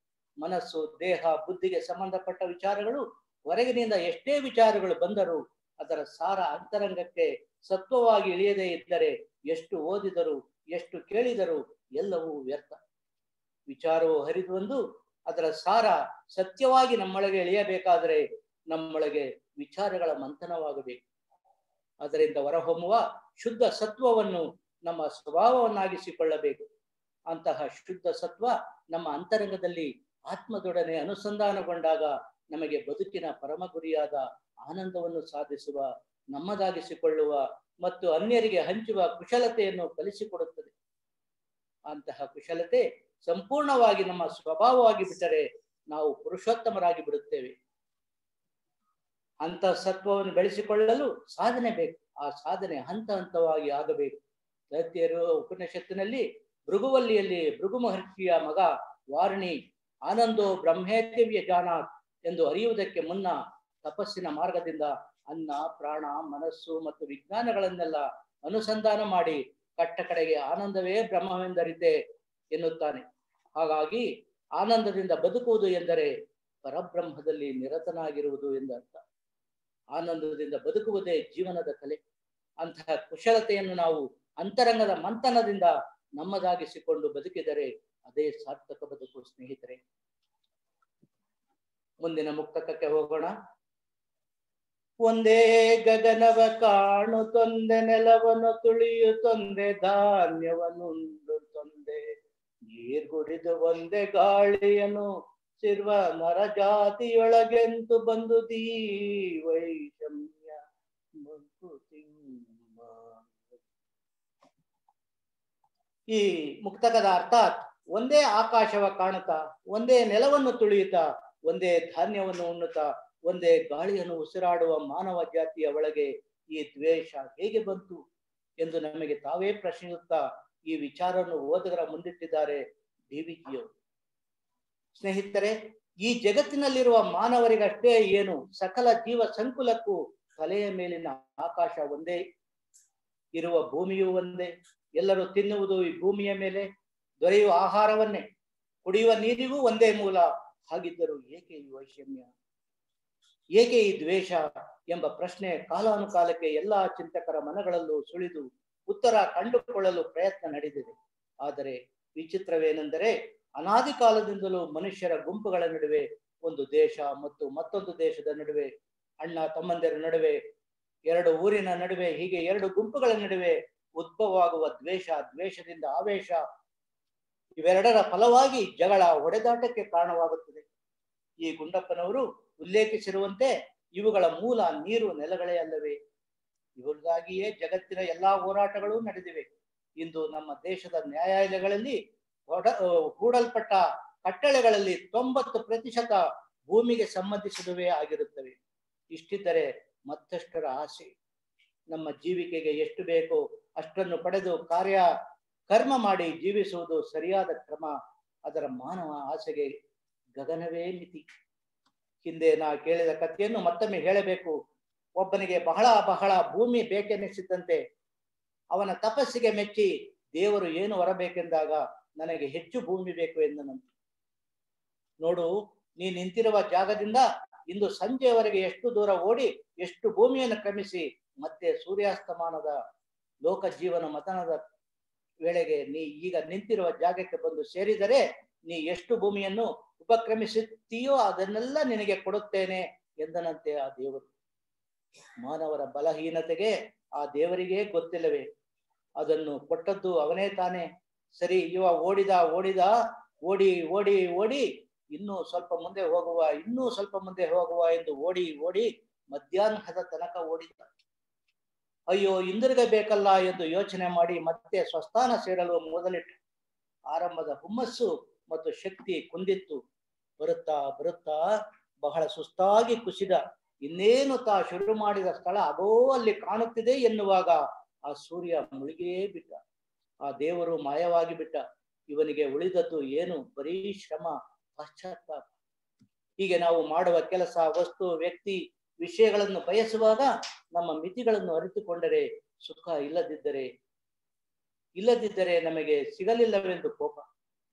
S2: ಮನಸ್ಸು, ದೇಹ, ಬುದ್ಧಿಗೆ ಸಂಬಂಧಪಟ್ಟ ವಿಚಾರಗಳು. ಹೊರಗಿನಿಂದ ಎಷ್ಟೇ ವಿಚಾರಗಳು ಬಂದರೂ ಅದರ ಸಾರ ಅಂತರಂಗಕ್ಕೆ ಸತ್ವವಾಗಿ ಇಳಿಯದೇ ಇದ್ದರೆ ಎಷ್ಟು ಓದಿದರೂ ಎಷ್ಟು ಕೇಳಿದರೂ ಎಲ್ಲವೂ ವ್ಯರ್ಥ. ವಿಚಾರವು ಹರಿದು ಬಂದು ಅದರ ಸಾರ ಸತ್ಯವಾಗಿ ನಮ್ಮೊಳಗೆ ಇಳಿಯಬೇಕಾದರೆ ನಮ್ಮೊಳಗೆ ವಿಚಾರಗಳ ಮಂಥನವಾಗಬೇಕು. ಅದರಿಂದ ಹೊರಹೊಮ್ಮುವ ಶುದ್ಧ ಸತ್ವವನ್ನು ನಮ್ಮ ಸ್ವಭಾವವನ್ನಾಗಿಸಿಕೊಳ್ಳಬೇಕು. ಅಂತಹ ಶುದ್ಧ ಸತ್ವ ನಮ್ಮ ಅಂತರಂಗದಲ್ಲಿ ಆತ್ಮದೊಡನೆ ಅನುಸಂಧಾನಗೊಂಡಾಗ ನಮಗೆ ಬದುಕಿನ ಪರಮ ಗುರಿಯಾದ ಆನಂದವನ್ನು ಸಾಧಿಸುವ, ನಮ್ಮದಾಗಿಸಿಕೊಳ್ಳುವ ಮತ್ತು ಅನ್ಯರಿಗೆ ಹಂಚುವ ಕುಶಲತೆಯನ್ನು ಕಲಿಸಿಕೊಡುತ್ತದೆ. ಅಂತಹ ಕುಶಲತೆ ಸಂಪೂರ್ಣವಾಗಿ ನಮ್ಮ ಸ್ವಭಾವವಾಗಿ ಬಿಟ್ಟರೆ ನಾವು ಪುರುಷೋತ್ತಮರಾಗಿ ಬಿಡುತ್ತೇವೆ. ಅಂತ ಸತ್ವವನ್ನು ಬೆಳೆಸಿಕೊಳ್ಳಲು ಸಾಧನೆ ಬೇಕು. ಆ ಸಾಧನೆ ಹಂತ ಹಂತವಾಗಿ ಆಗಬೇಕು. ತೈತ್ತಿರೀಯ ಉಪನಿಷತ್ತಿನಲ್ಲಿ ಭೃಗುವಲ್ಲಿಯಲ್ಲಿ ಭೃಗು ಮಹರ್ಷಿಯ ಮಗ ವಾರಣಿ ಆನಂದೋ ಬ್ರಹ್ಮೇತ್ಯವ್ಯ ಜಾನಾತ್ ಎಂದು ಅರಿಯುವುದಕ್ಕೆ ಮುನ್ನ ತಪಸ್ಸಿನ ಮಾರ್ಗದಿಂದ ಅನ್ನ, ಪ್ರಾಣ, ಮನಸ್ಸು ಮತ್ತು ವಿಜ್ಞಾನಗಳನ್ನೆಲ್ಲ ಅನುಸಂಧಾನ ಮಾಡಿ ಕಟ್ಟ ಕಡೆಗೆ ಆನಂದವೇ ಬ್ರಹ್ಮವೆಂದರಿತೆ ಎನ್ನುತ್ತಾನೆ. ಹಾಗಾಗಿ ಆನಂದದಿಂದ ಬದುಕುವುದು ಎಂದರೆ ಪರಬ್ರಹ್ಮದಲ್ಲಿ ನಿರತನಾಗಿರುವುದು ಎಂದರ್ಥ. ಆನಂದದಿಂದ ಬದುಕುವುದೇ ಜೀವನದ ಕಲೆ. ಅಂತಹ ಕುಶಲತೆಯನ್ನು ನಾವು ಅಂತರಂಗದ ಮಂಥನದಿಂದ ನಮ್ಮದಾಗಿಸಿಕೊಂಡು ಬದುಕಿದರೆ ಅದೇ ಸಾರ್ಥಕ ಬದುಕು. ಸ್ನೇಹಿತರೆ, ಮುಂದಿನ ಮುಕ್ತಕಕ್ಕೆ ಹೋಗೋಣ. ಒಂದೇ ಗಗನವ ಕಾಣುತ್ತೊಂದೆ ನೆಲವನ್ನು ತುಳಿಯುತ್ತೊಂದೆ ಧಾನ್ಯವನ್ನುಂಡು ತೊಂದೆ ನೀರ್ಗುಡಿದು ಒಂದೇ ಗಾಳಿಯನ್ನು ಸಿರ್ವ ನರ ಜಾತಿಯೊಳಗೆಂತು ಬಂದು ದೀ ವೈಷಮ್ಯ ಮಂಕುತಿಮ್ಮ. ಈ ಮುಕ್ತಕದ ಅರ್ಥಾತ್ ಒಂದೇ ಆಕಾಶವ ಕಾಣುತ್ತಾ, ಒಂದೇ ನೆಲವನ್ನು ತುಳಿಯುತ್ತಾ, ಒಂದೇ ಧಾನ್ಯವನ್ನು ಉಣ್ಣುತ್ತಾ, ಒಂದೇ ಗಾಳಿಯನ್ನು ಉಸಿರಾಡುವ ಮಾನವ ಜಾತಿಯ ಒಳಗೆ ಈ ದ್ವೇಷ ಹೇಗೆ ಬಂತು ಎಂದು ನಮಗೆ ತಾವೇ ಪ್ರಶ್ನಿಸುತ್ತಾ ಈ ವಿಚಾರವನ್ನು ಓದುಗರ ಮುಂದಿಟ್ಟಿದ್ದಾರೆ ಡಿವಿಜಿಯವರು. ಸ್ನೇಹಿತರೆ, ಈ ಜಗತ್ತಿನಲ್ಲಿರುವ ಮಾನವರಿಗಷ್ಟೇ ಏನು, ಸಕಲ ಜೀವ ಸಂಕುಲಕ್ಕೂ ತಲೆಯ ಮೇಲಿನ ಆಕಾಶ ಒಂದೇ, ಇರುವ ಭೂಮಿಯೂ ಒಂದೇ. ಎಲ್ಲರೂ ತಿನ್ನುವುದು ಈ ಭೂಮಿಯ ಮೇಲೆ, ದೊರೆಯುವ ಆಹಾರವನ್ನೇ, ಕುಡಿಯುವ ನೀರಿಗೂ ಒಂದೇ ಮೂಲ. ಹಾಗಿದ್ದರೂ ಏಕೆ ಈ ವೈಷಮ್ಯ, ಏಕೆ ಈ ದ್ವೇಷ ಎಂಬ ಪ್ರಶ್ನೆ ಕಾಲಾನುಕಾಲಕ್ಕೆ ಎಲ್ಲಾ ಚಿಂತಕರ ಮನಗಳಲ್ಲೂ ಸುಳಿದು ಉತ್ತರ ಕಂಡುಕೊಳ್ಳಲು ಪ್ರಯತ್ನ ನಡೆದಿದೆ. ಆದರೆ ವಿಚಿತ್ರವೇನೆಂದರೆ ಅನಾದಿ ಕಾಲದಿಂದಲೂ ಮನುಷ್ಯರ ಗುಂಪುಗಳ ನಡುವೆ, ಒಂದು ದೇಶ ಮತ್ತು ಮತ್ತೊಂದು ದೇಶದ ನಡುವೆ, ಅಣ್ಣ ತಮ್ಮಂದಿರ ನಡುವೆ, ಎರಡು ಊರಿನ ನಡುವೆ, ಹೀಗೆ ಎರಡು ಗುಂಪುಗಳ ನಡುವೆ ಉದ್ಭವವಾಗುವ ದ್ವೇಷ, ದ್ವೇಷದಿಂದ ಆವೇಶ, ಇವೆರಡರ ಫಲವಾಗಿ ಜಗಳ ಹೊಡೆದಾಟಕ್ಕೆ ಕಾರಣವಾಗುತ್ತದೆ. ಈ ಗುಂಡಪ್ಪನವರು ಉಲ್ಲೇಖಿಸಿರುವಂತೆ ಇವುಗಳ ಮೂಲ ನೀರು ನೆಲಗಳೇ ಅಲ್ಲವೇ? ಇವುಗಳಿಗಾಗಿಯೇ ಜಗತ್ತಿನ ಎಲ್ಲಾ ಹೋರಾಟಗಳು ನಡೆದಿವೆ. ಇಂದು ನಮ್ಮ ದೇಶದ ನ್ಯಾಯಾಲಯಗಳಲ್ಲಿ ಹೂಡಲ್ಪಟ್ಟ ಕಟ್ಟಳೆಗಳಲ್ಲಿ 90% ಭೂಮಿಗೆ ಸಂಬಂಧಿಸಿದುವೇ ಆಗಿರುತ್ತವೆ. ಇಷ್ಟಿದ್ದರೆ ಮತ್ತಷ್ಟರ ಆಸೆ. ನಮ್ಮ ಜೀವಿಕೆಗೆ ಎಷ್ಟು ಬೇಕೋ ಅಷ್ಟನ್ನು ಪಡೆದು ಕರ್ಮ ಮಾಡಿ ಜೀವಿಸುವುದು ಸರಿಯಾದ ಕ್ರಮ. ಅದರ ಮಾನವ ಆಸೆಗೆ ಗಗನವೇ ಮಿತಿ. ಹಿಂದೆ ನಾ ಕೇಳಿದ ಕಥೆಯನ್ನು ಮತ್ತೊಮ್ಮೆ ಹೇಳಬೇಕು. ಒಬ್ಬನಿಗೆ ಬಹಳ ಬಹಳ ಭೂಮಿ ಬೇಕೆನಿಸಿದ್ದಂತೆ ಅವನ ತಪಸ್ಸಿಗೆ ಮೆಚ್ಚಿ ದೇವರು ಏನು ಹೊರಬೇಕೆಂದಾಗ ನನಗೆ ಹೆಚ್ಚು ಭೂಮಿ ಬೇಕು ಎಂದನಂತೆ. ನೋಡು, ನೀ ನಿಂತಿರುವ ಜಾಗದಿಂದ ಇಂದು ಸಂಜೆಯವರೆಗೆ ಎಷ್ಟು ದೂರ ಓಡಿ ಎಷ್ಟು ಭೂಮಿಯನ್ನು ಕ್ರಮಿಸಿ ಮತ್ತೆ ಸೂರ್ಯಾಸ್ತಮಾನದ ಲೋಕ ಜೀವನ ಮತನದ ವೇಳೆಗೆ ನೀ ಈಗ ನಿಂತಿರುವ ಜಾಗಕ್ಕೆ ಬಂದು ಸೇರಿದರೆ ನೀ ಎಷ್ಟು ಭೂಮಿಯನ್ನು ಉಪಕ್ರಮಿಸುತ್ತೀಯೋ ಅದನ್ನೆಲ್ಲ ನಿನಗೆ ಕೊಡುತ್ತೇನೆ ಎಂದನಂತೆ ಆ ದೇವರು. ಮಾನವರ ಬಲಹೀನತೆಗೆ ಆ ದೇವರಿಗೆ ಗೊತ್ತಿಲ್ಲವೇ? ಅದನ್ನು ಕೊಟ್ಟದ್ದು ಅವನೇ ತಾನೇ. ಸರಿ, ಇವ ಓಡಿ ಓಡಿ ಓಡಿ ಇನ್ನೂ ಸ್ವಲ್ಪ ಮುಂದೆ ಹೋಗುವ ಎಂದು ಓಡಿ ಮಧ್ಯಾಹ್ನದ ತನಕ ಓಡಿದ. ಅಯ್ಯೋ, ಹಿಂದಿರುಗಬೇಕಲ್ಲ ಎಂದು ಯೋಚನೆ ಮಾಡಿ ಮತ್ತೆ ಸ್ವಸ್ಥಾನ ಸೇರಲು ಮೊದಲಿಟ್ಟ. ಆರಂಭದ ಹುಮ್ಮಸ್ಸು ಮತ್ತು ಶಕ್ತಿ ಕುಂದಿತ್ತು. ಬರುತ್ತಾ ಬಹಳ ಸುಸ್ತಾಗಿ ಕುಸಿದ. ಇನ್ನೇನು ತಾ ಶುರು ಮಾಡಿದ ಸ್ಥಳ ಅದೋ ಅಲ್ಲಿ ಕಾಣುತ್ತಿದೆ ಎನ್ನುವಾಗ ಆ ಸೂರ್ಯ ಮುಳುಗಿಯೇ ಬಿಟ್ಟ. ಆ ದೇವರು ಮಾಯವಾಗಿ ಬಿಟ್ಟ. ಇವನಿಗೆ ಉಳಿದದ್ದು ಏನು? ಬರೀ ಶ್ರಮ, ಪಶ್ಚಾತ್ತಾಪ. ಹೀಗೆ ನಾವು ಮಾಡುವ ಕೆಲಸ, ವಸ್ತು, ವ್ಯಕ್ತಿ, ವಿಷಯಗಳನ್ನು ಬಯಸುವಾಗ ನಮ್ಮ ಮಿತಿಗಳನ್ನು ಅರಿತುಕೊಂಡರೆ ಸುಖ, ಇಲ್ಲದಿದ್ದರೆ ನಮಗೆ ಸಿಗಲಿಲ್ಲವೆಂದು ಕೋಪ,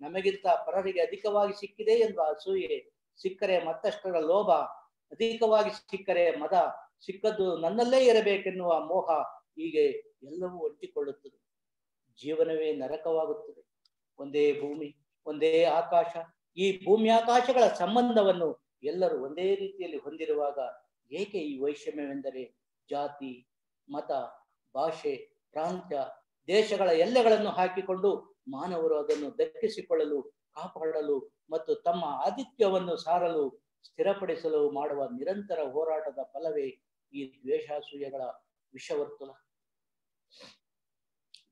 S2: ನಮಗಿಂತ ಪರರಿಗೆ ಅಧಿಕವಾಗಿ ಸಿಕ್ಕಿದೆ ಎಂದು ಅಸೂಯೆ, ಸಿಕ್ಕರೆ ಮತ್ತಷ್ಟರ ಲೋಭ, ಅಧಿಕವಾಗಿ ಸಿಕ್ಕರೆ ಮದ, ಸಿಕ್ಕದ್ದು ನನ್ನಲ್ಲೇ ಇರಬೇಕೆನ್ನುವ ಮೋಹ, ಹೀಗೆ ಎಲ್ಲವೂ ಒಟ್ಟಿಕೊಳ್ಳುತ್ತದೆ. ಜೀವನವೇ ನರಕವಾಗುತ್ತದೆ. ಒಂದೇ ಭೂಮಿ, ಒಂದೇ ಆಕಾಶ. ಈ ಭೂಮಿ ಆಕಾಶಗಳ ಸಂಬಂಧವನ್ನು ಎಲ್ಲರೂ ಒಂದೇ ರೀತಿಯಲ್ಲಿ ಹೊಂದಿರುವಾಗ ಏಕೆ ಈ ವೈಷಮ್ಯವೆಂದರೆ? ಜಾತಿ, ಮತ, ಭಾಷೆ, ಪ್ರಾಂತ್ಯ, ದೇಶಗಳ ಎಲ್ಲೆಗಳನ್ನು ಹಾಕಿಕೊಂಡು ಮಾನವರು ಅದನ್ನು ದಕ್ಕಿಸಿಕೊಳ್ಳಲು, ಕಾಪಾಡಲು ಮತ್ತು ತಮ್ಮ ಆಧಿಕ್ಯವನ್ನು ಸಾರಲು, ಸ್ಥಿರಪಡಿಸಲು ಮಾಡುವ ನಿರಂತರ ಹೋರಾಟದ ಫಲವೇ ಈ ದ್ವೇಷಾಸೂಯೆಗಳ ವಿಷವರ್ತುಲ.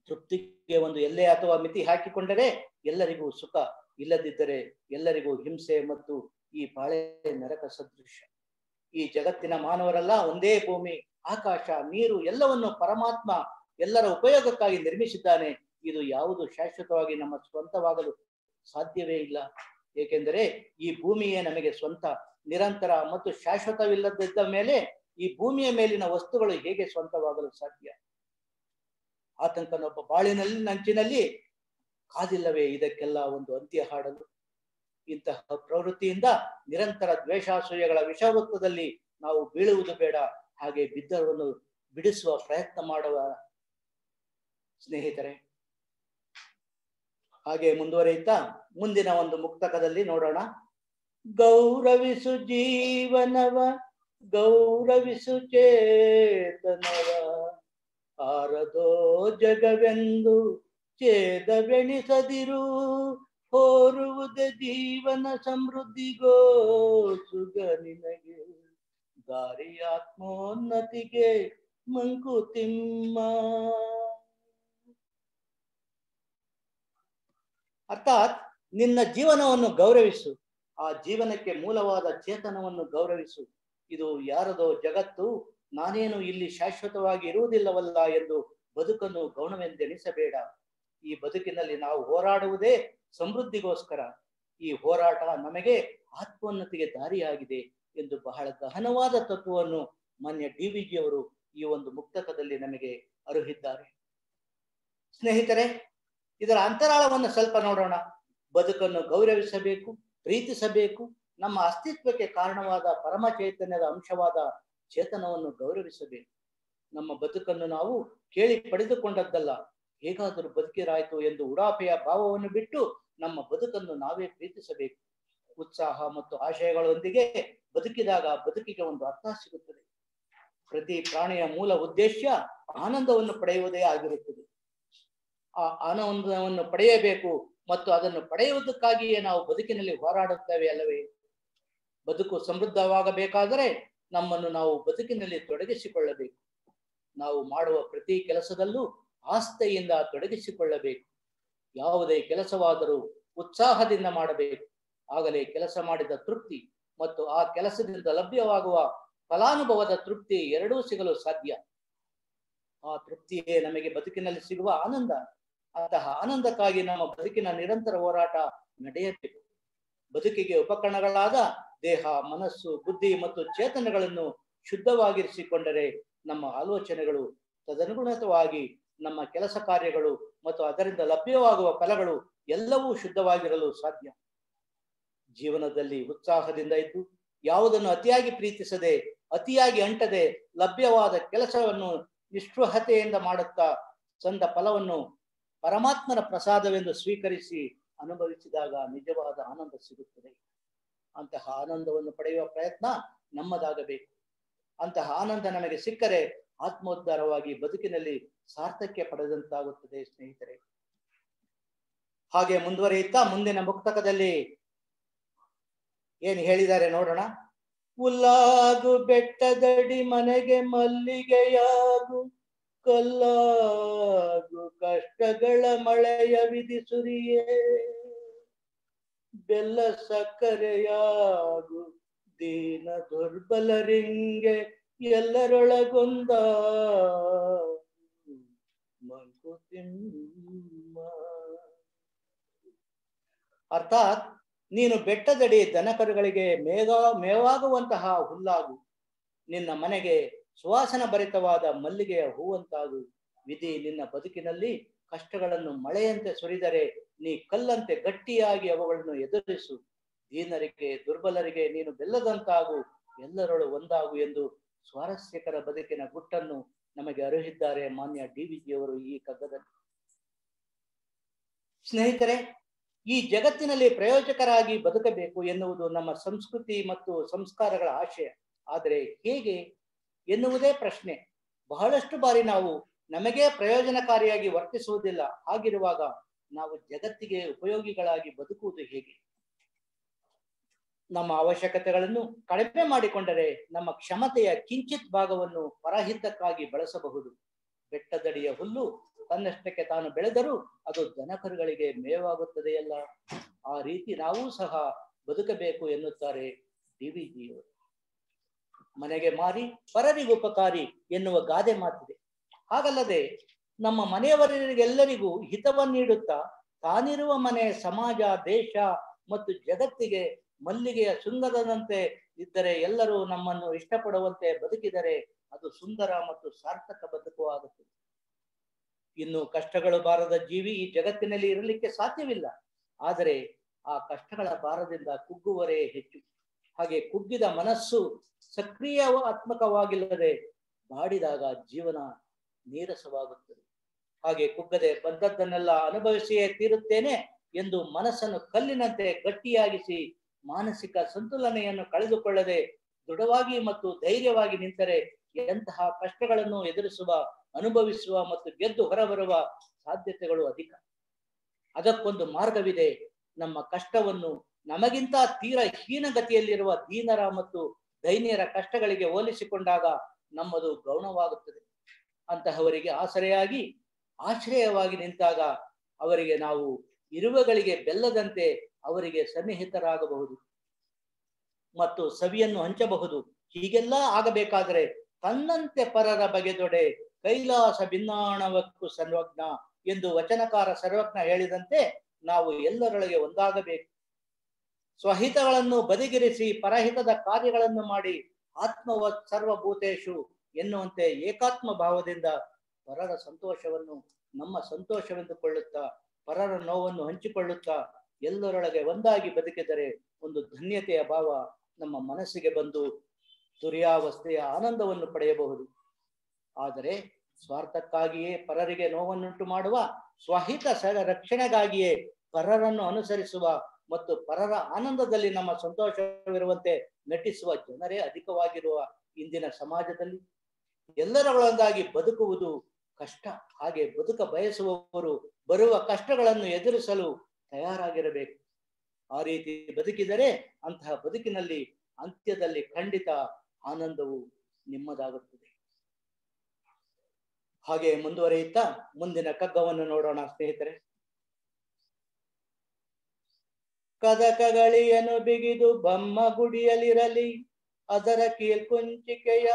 S2: ತೃಪ್ತಿಗೆ ಒಂದು ಎಲ್ಲೆ ಅಥವಾ ಮಿತಿ ಹಾಕಿಕೊಂಡರೆ ಎಲ್ಲರಿಗೂ ಸುಖ, ಇಲ್ಲದಿದ್ದರೆ ಎಲ್ಲರಿಗೂ ಹಿಂಸೆ ಮತ್ತು ಈ ಬಾಳೆ ನರಕ ಸದೃಶ. ಈ ಜಗತ್ತಿನ ಮಾನವರೆಲ್ಲ ಒಂದೇ ಭೂಮಿ, ಆಕಾಶ, ನೀರು ಎಲ್ಲವನ್ನು ಪರಮಾತ್ಮ ಎಲ್ಲರ ಉಪಯೋಗಕ್ಕಾಗಿ ನಿರ್ಮಿಸಿದ್ದಾನೆ. ಇದು ಯಾವುದು ಶಾಶ್ವತವಾಗಿ ನಮ್ಮ ಸ್ವಂತವಾಗಲು ಸಾಧ್ಯವೇ ಇಲ್ಲ. ಏಕೆಂದರೆ ಈ ಭೂಮಿಯೇ ನಮಗೆ ಸ್ವಂತ, ನಿರಂತರ ಮತ್ತು ಶಾಶ್ವತವಿಲ್ಲದಿದ್ದ ಮೇಲೆ ಈ ಭೂಮಿಯ ಮೇಲಿನ ವಸ್ತುಗಳು ಹೇಗೆ ಸ್ವಂತವಾಗಲು ಸಾಧ್ಯ? ಆತಂಕನೊಬ್ಬ ಬಾಳಿನಲ್ಲಿ ನಂಚಿನಲ್ಲಿ ಕಾದಿಲ್ಲವೇ ಇದಕ್ಕೆಲ್ಲ ಒಂದು ಅಂತ್ಯ ಹಾಡಲು? ಇಂತಹ ಪ್ರವೃತ್ತಿಯಿಂದ ನಿರಂತರ ದ್ವೇಷಾಸೂಯೆಗಳ ವಿಷವೃತ್ತದಲ್ಲಿ ನಾವು ಬೀಳುವುದು ಬೇಡ. ಹಾಗೆ ಬಿದ್ದರವನ್ನು ಬಿಡಿಸುವ ಪ್ರಯತ್ನ ಮಾಡುವ ಸ್ನೇಹಿತರೆ. ಹಾಗೆ ಮುಂದುವರಿಯುತ್ತಾ ಮುಂದಿನ ಒಂದು ಮುಕ್ತಕದಲ್ಲಿ ನೋಡೋಣ. ಗೌರವಿಸು ಜೀವನವ, ಗೌರವಿಸು ಚೇತನವ, ಆರದೋ ಜಗವೆಂದು ಛೇದವೆಣಿಸದಿರು, ಹೋರುವುದೇ ಜೀವನ ಸಮೃದ್ಧಿಗೋ ಸುಗ ನಿನಗೆ, ದಾರಿಯಾತ್ಮೋನ್ನತಿಗೆ ಮಂಕುತಿಮ್ಮ. ಅರ್ಥಾತ್ ನಿನ್ನ ಜೀವನವನ್ನು ಗೌರವಿಸು, ಆ ಜೀವನಕ್ಕೆ ಮೂಲವಾದ ಚೇತನವನ್ನು ಗೌರವಿಸು. ಇದು ಯಾರದೋ ಜಗತ್ತು, ನಾನೇನು ಇಲ್ಲಿ ಶಾಶ್ವತವಾಗಿ ಇರುವುದಿಲ್ಲವಲ್ಲ ಎಂದು ಬದುಕನ್ನು ಗೌಣವೆಂದೆಣಿಸಬೇಡ. ಈ ಬದುಕಿನಲ್ಲಿ ನಾವು ಹೋರಾಡುವುದೇ ಸಮೃದ್ಧಿಗೋಸ್ಕರ. ಈ ಹೋರಾಟ ನಮಗೆ ಆತ್ಮೋನ್ನತಿಗೆ ದಾರಿಯಾಗಿದೆ ಎಂದು ಬಹಳ ಗಹನವಾದ ತತ್ವವನ್ನು ಮಾನ್ಯ DVG ಅವರು ಈ ಒಂದು ಮುಕ್ತಕದಲ್ಲಿ ನಮಗೆ ಅರುಹಿದ್ದಾರೆ. ಸ್ನೇಹಿತರೆ, ಇದರ ಅಂತರಾಳವನ್ನು ಸ್ವಲ್ಪ ನೋಡೋಣ. ಬದುಕನ್ನು ಗೌರವಿಸಬೇಕು, ಪ್ರೀತಿಸಬೇಕು. ನಮ್ಮ ಅಸ್ತಿತ್ವಕ್ಕೆ ಕಾರಣವಾದ ಪರಮ ಚೈತನ್ಯದ ಅಂಶವಾದ ಚೇತನವನ್ನು ಗೌರವಿಸಬೇಕು. ನಮ್ಮ ಬದುಕನ್ನು ನಾವು ಕೇಳಿ ಪಡೆದುಕೊಂಡದ್ದಲ್ಲ, ಹೇಗಾದರೂ ಬದುಕಿರಾಯ್ತು ಎಂದು ಉಡಾಫೆಯ ಭಾವವನ್ನು ಬಿಟ್ಟು ನಮ್ಮ ಬದುಕನ್ನು ನಾವೇ ಪ್ರೀತಿಸಬೇಕು. ಉತ್ಸಾಹ ಮತ್ತು ಆಶಯಗಳೊಂದಿಗೆ ಬದುಕಿದಾಗ ಬದುಕಿಗೆ ಒಂದು ಅರ್ಥ ಸಿಗುತ್ತದೆ. ಪ್ರತಿ ಪ್ರಾಣಿಯ ಮೂಲ ಉದ್ದೇಶ ಆನಂದವನ್ನು ಪಡೆಯುವುದೇ ಆಗಿರುತ್ತದೆ. ಆ ಆನಂದವನ್ನು ಪಡೆಯಬೇಕು, ಮತ್ತು ಅದನ್ನು ಪಡೆಯುವುದಕ್ಕಾಗಿಯೇ ನಾವು ಬದುಕಿನಲ್ಲಿ ಹೋರಾಡುತ್ತೇವೆ ಅಲ್ಲವೇ? ಬದುಕು ಸಮೃದ್ಧವಾಗಬೇಕಾದರೆ ನಮ್ಮನ್ನು ನಾವು ಬದುಕಿನಲ್ಲಿ ತೊಡಗಿಸಿಕೊಳ್ಳಬೇಕು. ನಾವು ಮಾಡುವ ಪ್ರತಿ ಕೆಲಸದಲ್ಲೂ ಆಸ್ಥೆಯಿಂದ ತೊಡಗಿಸಿಕೊಳ್ಳಬೇಕು. ಯಾವುದೇ ಕೆಲಸವಾದರೂ ಉತ್ಸಾಹದಿಂದ ಮಾಡಬೇಕು. ಆಗಲೇ ಕೆಲಸ ಮಾಡಿದ ತೃಪ್ತಿ ಮತ್ತು ಆ ಕೆಲಸದಿಂದ ಲಭ್ಯವಾಗುವ ಫಲಾನುಭವದ ತೃಪ್ತಿ ಎರಡೂ ಸಿಗಲು ಸಾಧ್ಯ. ಆ ತೃಪ್ತಿಯೇ ನಮಗೆ ಬದುಕಿನಲ್ಲಿ ಸಿಗುವ ಆನಂದ. ಅಂತಹ ಆನಂದಕ್ಕಾಗಿ ನಮ್ಮ ಬದುಕಿನ ನಿರಂತರ ಹೋರಾಟ ನಡೆಯಬೇಕು. ಬದುಕಿಗೆ ಉಪಕರಣಗಳಾದ ದೇಹ, ಮನಸ್ಸು, ಬುದ್ಧಿ ಮತ್ತು ಚೇತನಗಳನ್ನು ಶುದ್ಧವಾಗಿರಿಸಿಕೊಂಡರೆ ನಮ್ಮ ಆಲೋಚನೆಗಳು ತದನುಗುಣವಾಗಿ ನಮ್ಮ ಕೆಲಸ ಕಾರ್ಯಗಳು ಮತ್ತು ಅದರಿಂದ ಲಭ್ಯವಾಗುವ ಫಲಗಳು ಎಲ್ಲವೂ ಶುದ್ಧವಾಗಿರಲು ಸಾಧ್ಯ. ಜೀವನದಲ್ಲಿ ಉತ್ಸಾಹದಿಂದ ಇದ್ದು ಯಾವುದನ್ನು ಅತಿಯಾಗಿ ಪ್ರೀತಿಸದೆ, ಅತಿಯಾಗಿ ಅಂಟದೆ, ಲಭ್ಯವಾದ ಕೆಲಸವನ್ನು ನಿಷ್ಠುರತೆಯಿಂದ ಮಾಡುತ್ತಾ ಸಂದ ಫಲವನ್ನು ಪರಮಾತ್ಮನ ಪ್ರಸಾದವೆಂದು ಸ್ವೀಕರಿಸಿ ಅನುಭವಿಸಿದಾಗ ನಿಜವಾದ ಆನಂದ ಸಿಗುತ್ತದೆ. ಅಂತಹ ಆನಂದವನ್ನು ಪಡೆಯುವ ಪ್ರಯತ್ನ ನಮ್ಮದಾಗಬೇಕು. ಅಂತಹ ಆನಂದ ನಮಗೆ ಸಿಕ್ಕರೆ ಆತ್ಮೋದ್ಧಾರವಾಗಿ ಬದುಕಿನಲ್ಲಿ ಸಾರ್ಥಕ್ಯ ಪಡೆದಂತಾಗುತ್ತದೆ ಸ್ನೇಹಿತರೆ. ಹಾಗೆ ಮುಂದುವರಿಯುತ್ತಾ ಮುಂದಿನ ಮುಕ್ತಕದಲ್ಲಿ ಏನು ಹೇಳಿದ್ದಾರೆ ನೋಡೋಣ. ಹುಲ್ಲಾಗು ಬೆಟ್ಟದಡಿ ಮನೆಗೆ ಮಲ್ಲಿಗೆಯಾಗು, ಕಲ್ಲಾಗು ಕಷ್ಟಗಳ ಮಳೆಯ ವಿಧಿಸುರಿಯೇ, ಬೆಲ್ಲ ಸಕ್ಕರೆಯಾಗು ದೀನ ದುರ್ಬಲರಿಂಗೆ, ಎಲ್ಲರೊಳಗೊಂದ ಮಂಕುತಿಮ್ಮ. ಅರ್ಥಾತ್ ನೀನು ಬೆಟ್ಟದಡಿ ದನಕರುಗಳಿಗೆ ಮೇವಾಗುವಂತಹ ಹುಲ್ಲಾಗು, ನಿನ್ನ ಮನೆಗೆ ಸುವಾಸನ ಭರಿತವಾದ ಮಲ್ಲಿಗೆಯ ಹೂವಂತಾಗು. ವಿಧಿ ನಿನ್ನ ಬದುಕಿನಲ್ಲಿ ಕಷ್ಟಗಳನ್ನು ಮಳೆಯಂತೆ ಸುರಿದರೆ ನೀ ಕಲ್ಲಂತೆ ಗಟ್ಟಿಯಾಗಿ ಅವುಗಳನ್ನು ಎದುರಿಸು. ದೀನರಿಗೆ ದುರ್ಬಲರಿಗೆ ನೀನು ಬೆಲ್ಲದಂತಾಗು, ಎಲ್ಲರೊಳು ಒಂದಾಗು ಎಂದು ಸ್ವಾರಸ್ಯಕರ ಬದುಕಿನ ಗುಟ್ಟನ್ನು ನಮಗೆ ಅರಿಹಿದ್ದಾರೆ ಮಾನ್ಯ ಡಿ.ವಿ.ಜಿಯವರು ಈ ಕಗ್ಗದಲ್ಲಿ. ಸ್ನೇಹಿತರೆ, ಈ ಜಗತ್ತಿನಲ್ಲಿ ಪ್ರಯೋಜಕರಾಗಿ ಬದುಕಬೇಕು ಎನ್ನುವುದು ನಮ್ಮ ಸಂಸ್ಕೃತಿ ಮತ್ತು ಸಂಸ್ಕಾರಗಳ ಆಶಯ. ಆದರೆ ಹೇಗೆ ಎನ್ನುವುದೇ ಪ್ರಶ್ನೆ. ಬಹಳಷ್ಟು ಬಾರಿ ನಾವು ನಮಗೆ ಪ್ರಯೋಜನಕಾರಿಯಾಗಿ ವರ್ತಿಸುವುದಿಲ್ಲ. ಹಾಗಿರುವಾಗ ನಾವು ಜಗತ್ತಿಗೆ ಉಪಯೋಗಿಗಳಾಗಿ ಬದುಕುವುದು ಹೇಗೆ? ನಮ್ಮ ಅವಶ್ಯಕತೆಗಳನ್ನು ಕಡಿಮೆ ಮಾಡಿಕೊಂಡರೆ ನಮ್ಮ ಕ್ಷಮತೆಯ ಕಿಂಚಿತ್ ಭಾಗವನ್ನು ಪರಹಿತಕ್ಕಾಗಿ ಬಳಸಬಹುದು. ಬೆಟ್ಟದಡಿಯ ಹುಲ್ಲು ತನ್ನಷ್ಟಕ್ಕೆ ತಾನು ಬೆಳೆದರೂ ಅದು ದನಕರುಗಳಿಗೆ ಮೇವಾಗುತ್ತದೆಯಲ್ಲ. ಆ ರೀತಿ ನಾವೂ ಸಹ ಬದುಕಬೇಕು ಎನ್ನುತ್ತಾರೆ ಡಿ.ವಿ.ಜಿಯವರು. ಮನೆಗೆ ಮಾರಿ ಪರರಿಗುಪಕಾರಿ ಎನ್ನುವ ಗಾದೆ ಮಾತಿದೆ. ಹಾಗಲ್ಲದೆ ನಮ್ಮ ಮನೆಯವರಿಗೆಲ್ಲರಿಗೂ ಹಿತವನ್ನೀಡುತ್ತಾ ತಾನಿರುವ ಮನೆ, ಸಮಾಜ, ದೇಶ ಮತ್ತು ಜಗತ್ತಿಗೆ ಮಲ್ಲಿಗೆಯ ಸುಂದರದಂತೆ ಇದ್ದರೆ, ಎಲ್ಲರೂ ನಮ್ಮನ್ನು ಇಷ್ಟಪಡುವಂತೆ ಬದುಕಿದರೆ ಅದು ಸುಂದರ ಮತ್ತು ಸಾರ್ಥಕ ಬದುಕು ಆಗುತ್ತದೆ. ಇನ್ನು ಕಷ್ಟಗಳು ಬಾರದ ಜೀವಿ ಈ ಜಗತ್ತಿನಲ್ಲಿ ಇರಲಿಕ್ಕೆ ಸಾಧ್ಯವಿಲ್ಲ. ಆದರೆ ಆ ಕಷ್ಟಗಳ ಭಾರದಿಂದ ಕುಗ್ಗುವರೇ ಹೆಚ್ಚು. ಹಾಗೆ ಕುಗ್ಗಿದ ಮನಸ್ಸು ಸಕ್ರಿಯಾತ್ಮಕವಾಗಿಲ್ಲದೆ ಬಾಡಿದಾಗ ಜೀವನ ನೀರಸವಾಗುತ್ತದೆ. ಹಾಗೆ ಕುಗ್ಗದೆ ಬಂದದ್ದನ್ನೆಲ್ಲ ಅನುಭವಿಸಿಯೇ ತೀರುತ್ತೇನೆ ಎಂದು ಮನಸ್ಸನ್ನು ಕಲ್ಲಿನಂತೆ ಗಟ್ಟಿಯಾಗಿಸಿ ಮಾನಸಿಕ ಸಂತುಲನೆಯನ್ನು ಕಳೆದುಕೊಳ್ಳದೆ ದೃಢವಾಗಿ ಮತ್ತು ಧೈರ್ಯವಾಗಿ ನಿಂತರೆ ಎಂತಹ ಕಷ್ಟಗಳನ್ನು ಎದುರಿಸುವ, ಅನುಭವಿಸುವ ಮತ್ತು ಗೆದ್ದು ಹೊರಬರುವ ಸಾಧ್ಯತೆಗಳು ಅಧಿಕ. ಅದಕ್ಕೊಂದು ಮಾರ್ಗವಿದೆ. ನಮ್ಮ ಕಷ್ಟವನ್ನು ನಮಗಿಂತ ತೀರ ಹೀನಗತಿಯಲ್ಲಿರುವ ದೀನರ ಮತ್ತು ದೈನ್ಯರ ಕಷ್ಟಗಳಿಗೆ ಹೋಲಿಸಿಕೊಂಡಾಗ ನಮ್ಮದು ಗೌಣವಾಗುತ್ತದೆ. ಅಂತಹವರಿಗೆ ಆಸರೆಯಾಗಿ ಆಶ್ರಯವಾಗಿ ನಿಂತಾಗ ಅವರಿಗೆ ನಾವು ಇರುವೆಗಳಿಗೆ ಬೆಲ್ಲದಂತೆ ಅವರಿಗೆ ಸನ್ನಿಹಿತರಾಗಬಹುದು ಮತ್ತು ಸವಿಯನ್ನು ಹಂಚಬಹುದು. ಹೀಗೆಲ್ಲ ಆಗಬೇಕಾದರೆ ತನ್ನಂತೆ ಪರರ ಬಗೆದೊಡೆ ಕೈಲಾಸ ಭಿನ್ನಾಣವಕ್ಕೂ ಸರ್ವಜ್ಞ ಎಂದು ವಚನಕಾರ ಸರ್ವಜ್ಞ ಹೇಳಿದಂತೆ ನಾವು ಎಲ್ಲರೊಳಗೆ ಒಂದಾಗಬೇಕು. ಸ್ವಹಿತಗಳನ್ನು ಬದಿಗಿರಿಸಿ ಪರಹಿತದ ಕಾರ್ಯಗಳನ್ನು ಮಾಡಿ ಆತ್ಮವತ್ ಸರ್ವಭೂತೇಶು ಎನ್ನುವಂತೆ ಏಕಾತ್ಮ ಭಾವದಿಂದ ಪರರ ಸಂತೋಷವನ್ನು ನಮ್ಮ ಸಂತೋಷವೆಂದುಕೊಳ್ಳುತ್ತಾ, ಪರರ ನೋವನ್ನು ಹಂಚಿಕೊಳ್ಳುತ್ತಾ ಎಲ್ಲರೊಳಗೆ ಒಂದಾಗಿ ಬದುಕಿದರೆ ಒಂದು ಧನ್ಯತೆಯ ಭಾವ ನಮ್ಮ ಮನಸ್ಸಿಗೆ ಬಂದು ತುರ್ಯಾವಸ್ಥೆಯ ಆನಂದವನ್ನು ಪಡೆಯಬಹುದು. ಆದರೆ ಸ್ವಾರ್ಥಕ್ಕಾಗಿಯೇ ಪರರಿಗೆ ನೋವನ್ನುಂಟು ಮಾಡುವ, ಸ್ವಹಿತ ರಕ್ಷಣೆಗಾಗಿಯೇ ಪರರನ್ನು ಅನುಸರಿಸುವ ಮತ್ತು ಪರರ ಆನಂದದಲ್ಲಿ ನಮ್ಮ ಸಂತೋಷವಿರುವಂತೆ ನಟಿಸುವ ಜನರೇ ಅಧಿಕವಾಗಿರುವ ಇಂದಿನ ಸಮಾಜದಲ್ಲಿ ಎಲ್ಲರೊಳಗಾಗಿ ಬದುಕುವುದು ಕಷ್ಟ. ಹಾಗೆ ಬದುಕ ಬಯಸುವವರು ಬರುವ ಕಷ್ಟಗಳನ್ನು ಎದುರಿಸಲು ತಯಾರಾಗಿರಬೇಕು. ಆ ರೀತಿ ಬದುಕಿದರೆ ಅಂತಹ ಬದುಕಿನಲ್ಲಿ ಅಂತ್ಯದಲ್ಲಿ ಖಂಡಿತ ಆನಂದವು ನಿಮ್ಮದಾಗುತ್ತದೆ. ಹಾಗೆ ಮುಂದುವರಿಯುತ್ತಾ ಮುಂದಿನ ಕಗ್ಗವನ್ನು ನೋಡೋಣ ಸ್ನೇಹಿತರೆ. ಕದಕಗಳಿಯನ್ನು ಬಿಗಿದು ಬಮ್ಮ ಗುಡಿಯಲಿರಲಿ, ಅದರ ಕೀಲ್ಕುಂಚಿಕೆಯ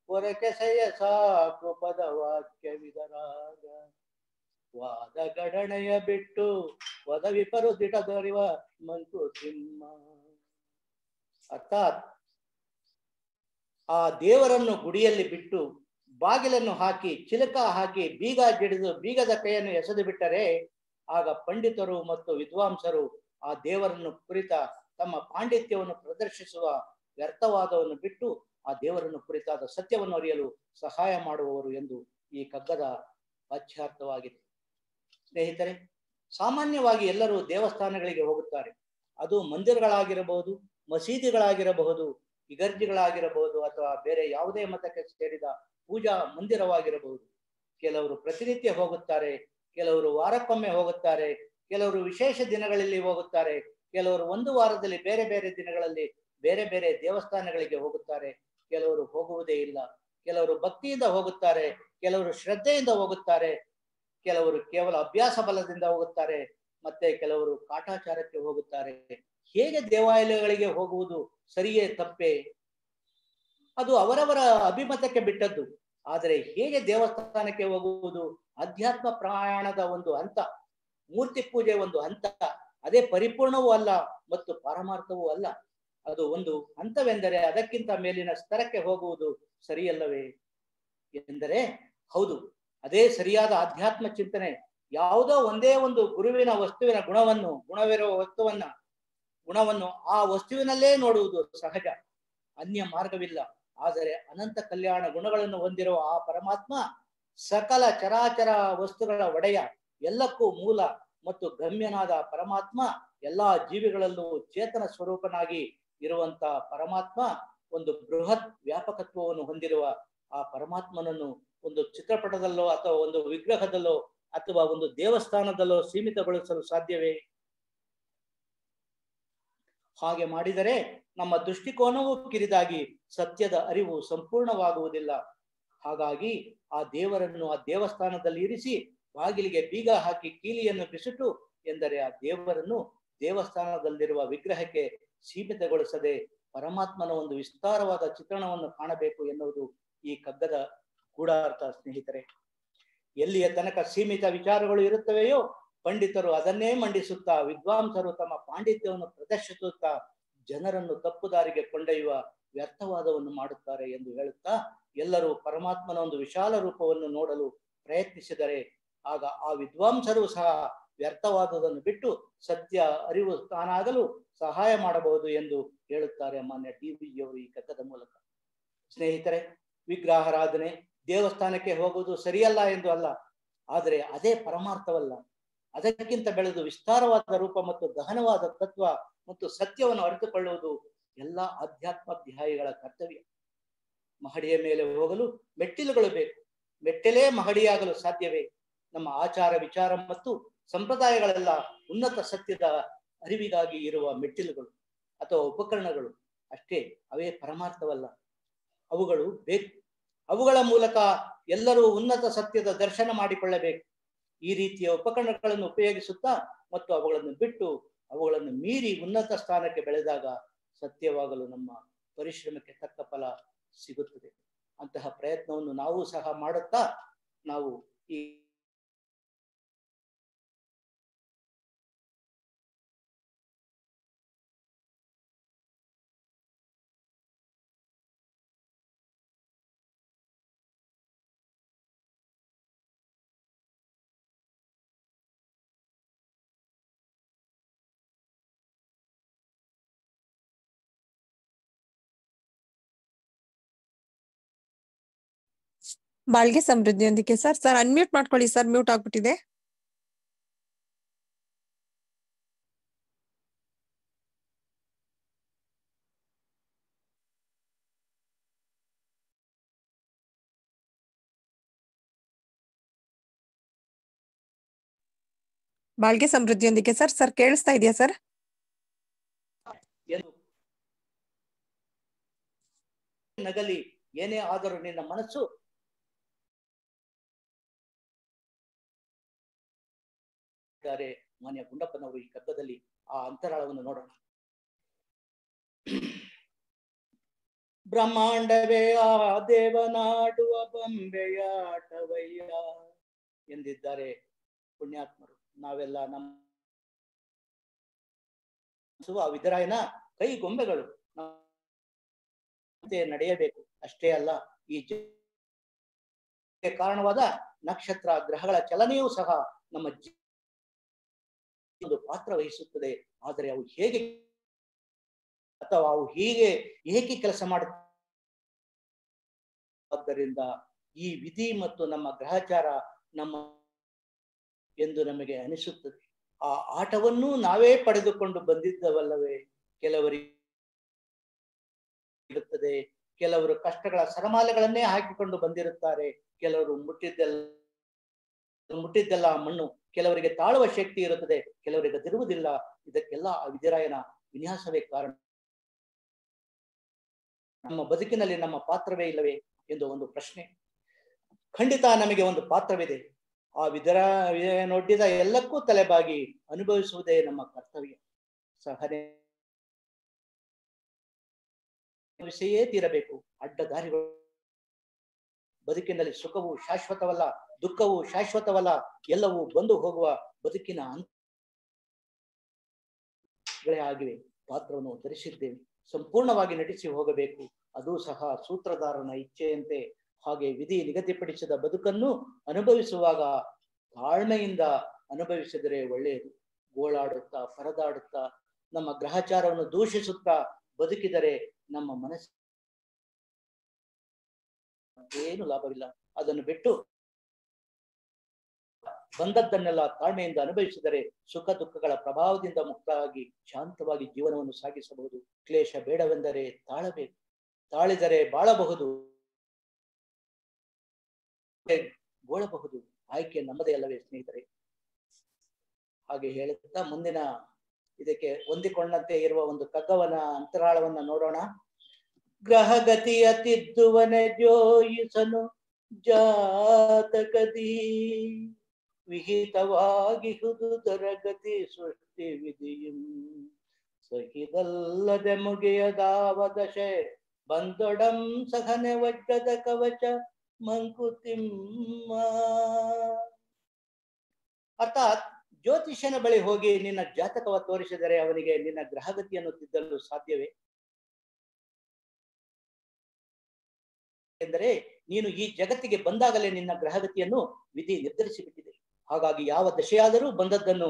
S2: ಹೊರಕೆಸೆಯ ಸಾಕು ಪದವಾಕ್ಯವಿದರಾಗ. ವಾದಗಡಣೆಯ ಬಿಟ್ಟು ವದವಿಪರು ದಿಟದೊರಿವ ಮಂಕುತಿಮ್ಮ. ಅರ್ಥಾತ್ ಆ ದೇವರನ್ನು ಗುಡಿಯಲ್ಲಿ ಬಿಟ್ಟು ಬಾಗಿಲನ್ನು ಹಾಕಿ ಚಿಲಕ ಹಾಕಿ ಬೀಗ ಜಡಿದು ಬೀಗದ ಕೈಯನ್ನು ಎಸೆದು ಬಿಟ್ಟರೆ ಆಗ ಪಂಡಿತರು ಮತ್ತು ವಿದ್ವಾಂಸರು ಆ ದೇವರನ್ನು ಕುರಿತ ತಮ್ಮ ಪಾಂಡಿತ್ಯವನ್ನು ಪ್ರದರ್ಶಿಸುವ ವ್ಯರ್ಥವಾದವನ್ನು ಬಿಟ್ಟು ಆ ದೇವರನ್ನು ಕುರಿತಾದ ಸತ್ಯವನ್ನು ಅರಿಯಲು ಸಹಾಯ ಮಾಡುವವರು ಎಂದು ಈ ಕಗ್ಗದ ವಾಚ್ಯಾರ್ಥವಾಗಿದೆ. ಸ್ನೇಹಿತರೆ, ಸಾಮಾನ್ಯವಾಗಿ ಎಲ್ಲರೂ ದೇವಸ್ಥಾನಗಳಿಗೆ ಹೋಗುತ್ತಾರೆ. ಅದು ಮಂದಿರಗಳಾಗಿರಬಹುದು, ಮಸೀದಿಗಳಾಗಿರಬಹುದು, ಇಗರ್ಜಿಗಳಾಗಿರಬಹುದು, ಅಥವಾ ಬೇರೆ ಯಾವುದೇ ಮತಕ್ಕೆ ಸೇರಿದ ಪೂಜಾ ಮಂದಿರವಾಗಿರಬಹುದು. ಕೆಲವರು ಪ್ರತಿನಿತ್ಯ ಹೋಗುತ್ತಾರೆ, ಕೆಲವರು ವಾರಕ್ಕೊಮ್ಮೆ ಹೋಗುತ್ತಾರೆ, ಕೆಲವರು ವಿಶೇಷ ದಿನಗಳಲ್ಲಿ ಹೋಗುತ್ತಾರೆ, ಕೆಲವರು ಒಂದು ವಾರದಲ್ಲಿ ಬೇರೆ ಬೇರೆ ದಿನಗಳಲ್ಲಿ ಬೇರೆ ಬೇರೆ ದೇವಸ್ಥಾನಗಳಿಗೆ ಹೋಗುತ್ತಾರೆ, ಕೆಲವರು ಹೋಗುವುದೇ ಇಲ್ಲ. ಕೆಲವರು ಭಕ್ತಿಯಿಂದ ಹೋಗುತ್ತಾರೆ, ಕೆಲವರು ಶ್ರದ್ಧೆಯಿಂದ ಹೋಗುತ್ತಾರೆ, ಕೆಲವರು ಕೇವಲ ಅಭ್ಯಾಸ ಬಲದಿಂದ ಹೋಗುತ್ತಾರೆ, ಮತ್ತೆ ಕೆಲವರು ಕಾಟಾಚಾರಕ್ಕೆ ಹೋಗುತ್ತಾರೆ. ಹೇಗೆ ದೇವಾಲಯಗಳಿಗೆ ಹೋಗುವುದು ಸರಿಯೇ ತಪ್ಪೇ? ಅದು ಅವರವರ ಅಭಿಮತಕ್ಕೆ ಬಿಟ್ಟದ್ದು. ಆದರೆ ಹೇಗೆ ದೇವಸ್ಥಾನಕ್ಕೆ ಹೋಗುವುದು ಅಧ್ಯಾತ್ಮ ಪ್ರಯಾಣದ ಒಂದು ಹಂತ, ಮೂರ್ತಿ ಪೂಜೆ ಒಂದು ಹಂತ. ಅದೇ ಪರಿಪೂರ್ಣವೂ ಅಲ್ಲ ಮತ್ತು ಪಾರಮಾರ್ಥವೂ ಅಲ್ಲ. ಅದು ಒಂದು ಹಂತವೆಂದರೆ ಅದಕ್ಕಿಂತ ಮೇಲಿನ ಸ್ತರಕ್ಕೆ ಹೋಗುವುದು ಸರಿಯಲ್ಲವೇ ಎಂದರೆ ಹೌದು, ಅದೇ ಸರಿಯಾದ ಆಧ್ಯಾತ್ಮ ಚಿಂತನೆ. ಯಾವುದೋ ಒಂದೇ ಒಂದು ಗುರುವಿನ ವಸ್ತುವಿನ ಗುಣವಿರುವ ಗುಣವನ್ನು ಆ ವಸ್ತುವಿನಲ್ಲೇ ನೋಡುವುದು ಸಹಜ, ಅನ್ಯ ಮಾರ್ಗವಿಲ್ಲ. ಆದರೆ ಅನಂತ ಕಲ್ಯಾಣ ಗುಣಗಳನ್ನು ಹೊಂದಿರುವ ಆ ಪರಮಾತ್ಮ ಸಕಲ ಚರಾಚರ ವಸ್ತುಗಳ ಒಡೆಯ, ಎಲ್ಲಕ್ಕೂ ಮೂಲ ಮತ್ತು ಗಮ್ಯನಾದ ಪರಮಾತ್ಮ, ಎಲ್ಲಾ ಜೀವಿಗಳಲ್ಲೂ ಚೇತನ ಸ್ವರೂಪನಾಗಿ ಇರುವಂತ ಪರಮಾತ್ಮ, ಒಂದು ಬೃಹತ್ ವ್ಯಾಪಕತ್ವವನ್ನು ಹೊಂದಿರುವ ಆ ಪರಮಾತ್ಮನನ್ನು ಒಂದು ಚಿತ್ರಪಟದಲ್ಲೋ ಅಥವಾ ಒಂದು ವಿಗ್ರಹದಲ್ಲೋ ಅಥವಾ ಒಂದು ದೇವಸ್ಥಾನದಲ್ಲೋ ಸೀಮಿತಗೊಳಿಸಲು ಸಾಧ್ಯವೇ? ಹಾಗೆ ಮಾಡಿದರೆ ನಮ್ಮ ದೃಷ್ಟಿಕೋನವೂ ಕಿರಿದಾಗಿ ಸತ್ಯದ ಅರಿವು ಸಂಪೂರ್ಣವಾಗುವುದಿಲ್ಲ. ಹಾಗಾಗಿ ಆ ದೇವರನ್ನು ಆ ದೇವಸ್ಥಾನದಲ್ಲಿ ಇರಿಸಿ ಬಾಗಿಲಿಗೆ ಬೀಗ ಹಾಕಿ ಕೀಲಿಯನ್ನು ಬಿಸಿಟು ಎಂದರೆ ಆ ದೇವರನ್ನು ದೇವಸ್ಥಾನದಲ್ಲಿರುವ ವಿಗ್ರಹಕ್ಕೆ ಸೀಮಿತಗೊಳಿಸದೆ ಪರಮಾತ್ಮನ ಒಂದು ವಿಸ್ತಾರವಾದ ಚಿತ್ರಣವನ್ನು ಕಾಣಬೇಕು ಎನ್ನುವುದು ಈ ಕಗ್ಗದ ಗೂಢಾರ್ಥ. ಸ್ನೇಹಿತರೆ, ಎಲ್ಲಿಯ ತನಕ ಸೀಮಿತ ವಿಚಾರಗಳು ಇರುತ್ತವೆಯೋ ಪಂಡಿತರು ಅದನ್ನೇ ಮಂಡಿಸುತ್ತಾ, ವಿದ್ವಾಂಸರು ತಮ್ಮ ಪಾಂಡಿತ್ಯವನ್ನು ಪ್ರದರ್ಶಿಸುತ್ತಾ ಜನರನ್ನು ತಪ್ಪುದಾರಿಗೆ ಕೊಂಡೊಯ್ಯುವ ವ್ಯರ್ಥವಾದವನ್ನು ಮಾಡುತ್ತಾರೆ ಎಂದು ಹೇಳುತ್ತಾ, ಎಲ್ಲರೂ ಪರಮಾತ್ಮನ ಒಂದು ವಿಶಾಲ ರೂಪವನ್ನು ನೋಡಲು ಪ್ರಯತ್ನಿಸಿದರೆ ಆಗ ಆ ವಿದ್ವಾಂಸರು ಸಹ ವ್ಯರ್ಥವಾದದನ್ನು ಬಿಟ್ಟು ಸತ್ಯ ಅರಿವು ತಾನಾಗಲು ಸಹಾಯ ಮಾಡಬಹುದು ಎಂದು ಹೇಳುತ್ತಾರೆ ಮಾನ್ಯ ಡಿ.ವಿ.ಜಿಯವರು ಈ ಕಥದ ಮೂಲಕ. ಸ್ನೇಹಿತರೆ, ವಿಗ್ರಹಾರಾಧನೆ, ದೇವಸ್ಥಾನಕ್ಕೆ ಹೋಗುವುದು ಸರಿಯಲ್ಲ ಎಂದು ಅಲ್ಲ, ಆದರೆ ಅದೇ ಪರಮಾರ್ಥವಲ್ಲ. ಅದಕ್ಕಿಂತ ಬೆಳೆದು ವಿಸ್ತಾರವಾದ ರೂಪ ಮತ್ತು ಗಹನವಾದ ತತ್ವ ಮತ್ತು ಸತ್ಯವನ್ನು ಅರಿತುಕೊಳ್ಳುವುದು ಎಲ್ಲ ಅಧ್ಯಾತ್ಮಾಧ್ಯಾಯಿಗಳ ಕರ್ತವ್ಯ. ಮಹಡಿಯ ಮೇಲೆ ಹೋಗಲು ಮೆಟ್ಟಿಲುಗಳು ಬೇಕು, ಮೆಟ್ಟಿಲೇ ಮಹಡಿಯಾಗಲು ಸಾಧ್ಯವೇ? ನಮ್ಮ ಆಚಾರ ವಿಚಾರ ಮತ್ತು ಸಂಪ್ರದಾಯಗಳೆಲ್ಲ ಉನ್ನತ ಸತ್ಯದ ಅರಿವಿಗಾಗಿ ಇರುವ ಮೆಟ್ಟಿಲುಗಳು ಅಥವಾ ಉಪಕರಣಗಳು ಅಷ್ಟೇ, ಅವೇ ಪರಮಾರ್ಥವಲ್ಲ. ಅವುಗಳು ಬೇಕು. ಅವುಗಳ ಮೂಲಕ ಎಲ್ಲರೂ ಉನ್ನತ ಸತ್ಯದ ದರ್ಶನ ಮಾಡಿಕೊಳ್ಳಬೇಕು. ಈ ರೀತಿಯ ಉಪಕರಣಗಳನ್ನು ಉಪಯೋಗಿಸುತ್ತಾ ಮತ್ತು ಅವುಗಳನ್ನು ಬಿಟ್ಟು ಅವುಗಳನ್ನು ಮೀರಿ ಉನ್ನತ ಸ್ಥಾನಕ್ಕೆ ಬೆಳೆದಾಗ ಸತ್ಯವಾಗಲು ನಮ್ಮ ಪರಿಶ್ರಮಕ್ಕೆ ತಕ್ಕ ಫಲ ಸಿಗುತ್ತದೆ. ಅಂತಹ ಪ್ರಯತ್ನವನ್ನು ನಾವು ಸಹ ಮಾಡುತ್ತಾ ನಾವು ಈ
S1: ಬಾಳ್ಗೆ ಸಮೃದ್ಧಿಯೊಂದಿಗೆ ಸರ್ ಅನ್ಮ್ಯೂಟ್ ಮಾಡ್ಕೊಳ್ಳಿ ಸರ್, ಮ್ಯೂಟ್ ಆಗ್ಬಿಟ್ಟಿದೆ. ಬಾಳ್ಗೆ ಸಮೃದ್ಧಿಯೊಂದಿಗೆ ಸರ್. ಸರ್ ಕೇಳಿಸ್ತಾ ಇದೆಯಾ ಸರ್?
S2: ನಗಲಿ ಏನೇ ಆದರೂ ನಿನ್ನ ಮನಸ್ಸು ಮಾನ್ಯ ಗುಂಡಪ್ಪನವರು ಈ ಕಗ್ಗದಲ್ಲಿ ಆ ಅಂತರಾಳವನ್ನು ನೋಡೋಣ. ಬ್ರಹ್ಮಾಂಡವೇ ಆ ದೇವನಾಡುವ ಬೊಂಬೆಯಾಟವಯ್ಯ ಎಂದಿದ್ದಾರೆ ಪುಣ್ಯಾತ್ಮರು. ನಾವೆಲ್ಲ ನಮ್ಮ ವಿದರಾಯನ ಕೈ ಗೊಂಬೆಗಳು ನಡೆಯಬೇಕು. ಅಷ್ಟೇ ಅಲ್ಲ, ಈ ಕಾರಣವಾದ ನಕ್ಷತ್ರ ಗ್ರಹಗಳ ಚಲನೆಯೂ ಸಹ ನಮ್ಮ ಒಂದು ಪಾತ್ರ ವಹಿಸುತ್ತದೆ. ಆದರೆ ಅವು ಹೇಗೆ ಅಥವಾ ಅವು ಹೀಗೆ ಏಕೆ ಕೆಲಸ ಮಾಡುತ್ತವೆ? ಆದ್ದರಿಂದ ಈ ವಿಧಿ ಮತ್ತು ನಮ್ಮ ಗ್ರಹಚಾರ ನಮ್ಮ ಎಂದು ನಮಗೆ ಅನಿಸುತ್ತದೆ. ಆ ಆಟವನ್ನು ನಾವೇ ಪಡೆದುಕೊಂಡು ಬಂದಿದ್ದವಲ್ಲವೇ? ಕೆಲವರಿಗೆ ಇರುತ್ತದೆ, ಕೆಲವರು ಕಷ್ಟಗಳ ಸರಮಾಲೆಗಳನ್ನೇ ಹಾಕಿಕೊಂಡು ಬಂದಿರುತ್ತಾರೆ, ಕೆಲವರು ಮುಟ್ಟಿದ್ದೆಲ್ಲ ಮಣ್ಣು, ಕೆಲವರಿಗೆ ತಾಳುವ ಶಕ್ತಿ ಇರುತ್ತದೆ, ಕೆಲವರಿಗೆ ತಿರುವುದಿಲ್ಲ. ಇದಕ್ಕೆಲ್ಲ ಆ ವಿಧಿರಾಯನ ವಿನ್ಯಾಸವೇ ಕಾರಣ. ನಮ್ಮ ಬದುಕಿನಲ್ಲಿ ನಮ್ಮ ಪಾತ್ರವೇ ಇಲ್ಲವೇ ಎಂದು ಒಂದು ಪ್ರಶ್ನೆ. ಖಂಡಿತ ನಮಗೆ ಒಂದು ಪಾತ್ರವಿದೆ. ಆ ವಿಧಿರಾಯನೊಡ್ಡಿದ ಎಲ್ಲಕ್ಕೂ ತಲೆಬಾಗಿ ಅನುಭವಿಸುವುದೇ ನಮ್ಮ ಕರ್ತವ್ಯ. ಸಹನೆ ವಿಷಯೇ ತೀರಬೇಕು. ಅಡ್ಡದಾರಿಗಳು ಬದುಕಿನಲ್ಲಿ ಸುಖವು ಶಾಶ್ವತವಲ್ಲ, ದುಃಖವು ಶಾಶ್ವತವಲ್ಲ. ಎಲ್ಲವೂ ಬಂದು ಹೋಗುವ ಬದುಕಿನ ಗಳೇ ಆಗಿವೆ. ಪಾತ್ರವನ್ನು ಧರಿಸಿದ್ದೇವೆ, ಸಂಪೂರ್ಣವಾಗಿ ನಟಿಸಿ ಹೋಗಬೇಕು. ಅದು ಸಹ ಸೂತ್ರಧಾರನ ಇಚ್ಛೆಯಂತೆ. ಹಾಗೆ ವಿಧಿ ನಿಗದಿಪಡಿಸಿದ ಬದುಕನ್ನು ಅನುಭವಿಸುವಾಗ ತಾಳ್ಮೆಯಿಂದ ಅನುಭವಿಸಿದರೆ ಒಳ್ಳೆಯದು. ಗೋಳಾಡುತ್ತಾ ಪರದಾಡುತ್ತಾ ನಮ್ಮ ಗ್ರಹಚಾರವನ್ನು ದೂಷಿಸುತ್ತಾ ಬದುಕಿದರೆ ನಮ್ಮ ಮನಸ್ಸು ಏನು ಲಾಭವಿಲ್ಲ. ಅದನ್ನು ಬಿಟ್ಟು ಬಂದದ್ದನ್ನೆಲ್ಲ ತಾಳ್ಮೆಯಿಂದ ಅನುಭವಿಸಿದರೆ ಸುಖ ದುಃಖಗಳ ಪ್ರಭಾವದಿಂದ ಮುಕ್ತವಾಗಿ ಶಾಂತವಾಗಿ ಜೀವನವನ್ನು ಸಾಗಿಸಬಹುದು. ಕ್ಲೇಶ ಬೇಡವೆಂದರೆ ತಾಳಬೇಕು, ತಾಳಿದರೆ ಬಾಳಬಹುದು, ಗೋಳಬಹುದು. ಆಯ್ಕೆ ನಮ್ಮದೇ ಅಲ್ಲವೇ ಸ್ನೇಹಿತರೆ? ಹಾಗೆ ಹೇಳುತ್ತಾ ಮುಂದಿನ ಇದಕ್ಕೆ ಹೊಂದಿಕೊಂಡಂತೆ ಇರುವ ಒಂದು ಕಗ್ಗವನ ಅಂತರಾಳವನ್ನ ನೋಡೋಣ. ಗ್ರಹಗತಿಯ ತಿದ್ದುವನೆ ಜೋಯಿಸನು ಜಾತಕದಿ, ವಿಹಿತವಾಗಿ ಹುದುದರಗತಿ ಸೃಷ್ಟಿ ವಿಧಿಯಂ, ಸಹಿದಲ್ಲದೆ ಮುಗಿಯದಾವ ದಶೆ ಬಂದೊಡಂ ಸಹನೆ ವಜ್ರದ ಕವಚ ಮಂಕುತಿಮ್ಮ. ಅರ್ಥಾತ್ ಜ್ಯೋತಿಷ್ಯನ ಬಳಿ ಹೋಗಿ ನಿನ್ನ ಜಾತಕವ ತೋರಿಸಿದರೆ ಅವನಿಗೆ ನಿನ್ನ ಗ್ರಹಗತಿಯನ್ನು ತಿದ್ದಲು ಸಾಧ್ಯವೇ? ಎಂದರೆ ನೀನು ಈ ಜಗತ್ತಿಗೆ ಬಂದಾಗಲೇ ನಿನ್ನ ಗ್ರಹಗತಿಯನ್ನು ವಿಧಿ ನಿರ್ಧರಿಸಿಬಿಟ್ಟಿದೆ. ಹಾಗಾಗಿ ಯಾವ ದಶೆಯಾದರೂ ಬಂದದ್ದನ್ನು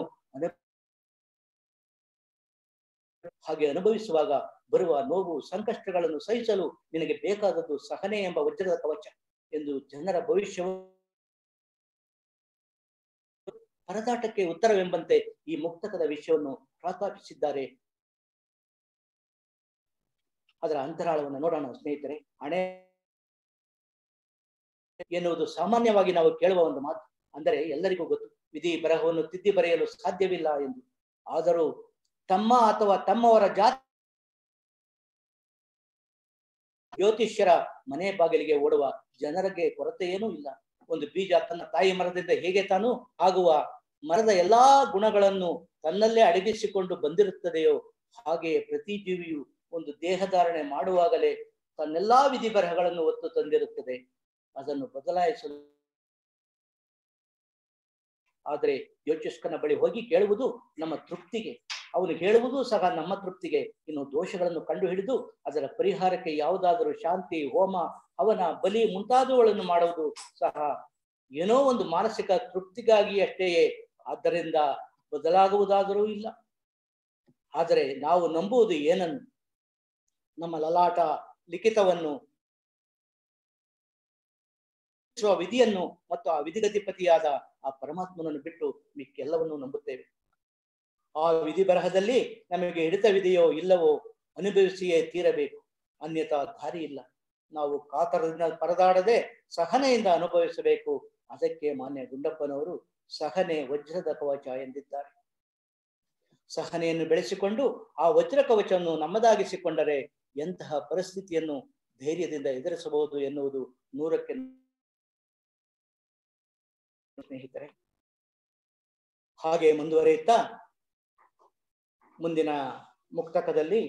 S2: ಹಾಗೆ ಅನುಭವಿಸುವಾಗ ಬರುವ ನೋವು ಸಂಕಷ್ಟಗಳನ್ನು ಸಹಿಸಲು ನಿನಗೆ ಬೇಕಾದದ್ದು ಸಹನೆ ಎಂಬ ವಜ್ರದ ಕವಚ ಎಂದು ಜನರ ಭವಿಷ್ಯವು ಪರದಾಟಕ್ಕೆ ಉತ್ತರವೆಂಬಂತೆ ಈ ಮುಕ್ತಕದ ವಿಷಯವನ್ನು ಪ್ರಸ್ತಾಪಿಸಿದ್ದಾರೆ. ಅದರ ಅಂತರಾಳವನ್ನು ನೋಡೋಣ ಸ್ನೇಹಿತರೆ. ಹಣೆ ಎನ್ನುವುದು ಸಾಮಾನ್ಯವಾಗಿ ನಾವು ಕೇಳುವ ಒಂದು ಮಾತು. ಅಂದರೆ ಎಲ್ಲರಿಗೂ ಗೊತ್ತು, ವಿಧಿ ಬರಹವನ್ನು ತಿದ್ದಿ ಬರೆಯಲು ಸಾಧ್ಯವಿಲ್ಲ ಎಂದು. ಆದರೂ ತಮ್ಮ ಅಥವಾ ತಮ್ಮವರ ಜ್ಯೋತಿಷ್ಯರ ಮನೆ ಬಾಗಿಲಿಗೆ ಓಡುವ ಜನರಿಗೆ ಕೊರತೆ ಏನೂ ಇಲ್ಲ. ಒಂದು ಬೀಜ ತನ್ನ ತಾಯಿ ಮರದಿಂದ ಹೇಗೆ ತಾನು ಆಗುವ ಮರದ ಎಲ್ಲಾ ಗುಣಗಳನ್ನು ತನ್ನಲ್ಲೇ ಅಡಗಿಸಿಕೊಂಡು ಬಂದಿರುತ್ತದೆಯೋ ಹಾಗೆಯೇ ಪ್ರತಿ ಜೀವಿಯು ಒಂದು ದೇಹಧಾರಣೆ ಮಾಡುವಾಗಲೇ ತನ್ನೆಲ್ಲಾ ವಿಧಿ ಬರಹಗಳನ್ನು ಒತ್ತು ತಂದಿರುತ್ತದೆ. ಅದನ್ನು ಬದಲಾಯಿಸಲು ಆದರೆ ಜ್ಯೋತಿಷ್ಕನ ಬಳಿ ಹೋಗಿ ಕೇಳುವುದು ನಮ್ಮ ತೃಪ್ತಿಗೆ, ಅವನು ಹೇಳುವುದು ಸಹ ನಮ್ಮ ತೃಪ್ತಿಗೆ. ಇನ್ನು ದೋಷಗಳನ್ನು ಕಂಡು ಹಿಡಿದು ಅದರ ಪರಿಹಾರಕ್ಕೆ ಯಾವುದಾದರೂ ಶಾಂತಿ, ಹೋಮ, ಹವನ, ಬಲಿ ಮುಂತಾದವುಗಳನ್ನು ಮಾಡುವುದು ಸಹ ಏನೋ ಒಂದು ಮಾನಸಿಕ ತೃಪ್ತಿಗಾಗಿ ಅಷ್ಟೇಯೇ. ಆದ್ದರಿಂದ ಬದಲಾಗುವುದಾದರೂ ಇಲ್ಲ. ಆದರೆ ನಾವು ನಂಬುವುದು ಏನನ್ನು? ನಮ್ಮ ಲಲಾಟ ಲಿಖಿತವನ್ನು, ವಿಧಿಯನ್ನು ಮತ್ತು ಆ ವಿಧಿಗತಿಪತಿಯಾದ ಆ ಪರಮಾತ್ಮನನ್ನು ಬಿಟ್ಟು ಮಿಕ್ಕೆಲ್ಲವನ್ನೂ ನಂಬುತ್ತೇವೆ. ಆ ವಿಧಿ ಬರಹದಲ್ಲಿ ನಮಗೆ ಹಿಡಿತವಿದೆಯೋ ಇಲ್ಲವೋ ಅನುಭವಿಸಿಯೇ ತೀರಬೇಕು, ಅನ್ಯಥಾ ದಾರಿ ಇಲ್ಲ. ನಾವು ಕಾತರದಿಂದ ಪರದಾಡದೆ ಸಹನೆಯಿಂದ ಅನುಭವಿಸಬೇಕು. ಅದಕ್ಕೆ ಮಾನ್ಯ ಗುಂಡಪ್ಪನವರು ಸಹನೆ ವಜ್ರದ ಕವಚ ಎಂದಿದ್ದಾರೆ. ಸಹನೆಯನ್ನು ಬೆಳೆಸಿಕೊಂಡು ಆ ವಜ್ರ ಕವಚವನ್ನು ನಮ್ಮದಾಗಿಸಿಕೊಂಡರೆ ಎಂತಹ ಪರಿಸ್ಥಿತಿಯನ್ನು ಧೈರ್ಯದಿಂದ ಎದುರಿಸಬಹುದು ಎನ್ನುವುದು 100ಕ್ಕೆ ಸ್ನೇಹಿತರೆ. ಹಾಗೆ ಮುಂದುವರಿಯುತ್ತಾ ಮುಂದಿನ ಮುಕ್ತಕದಲ್ಲಿ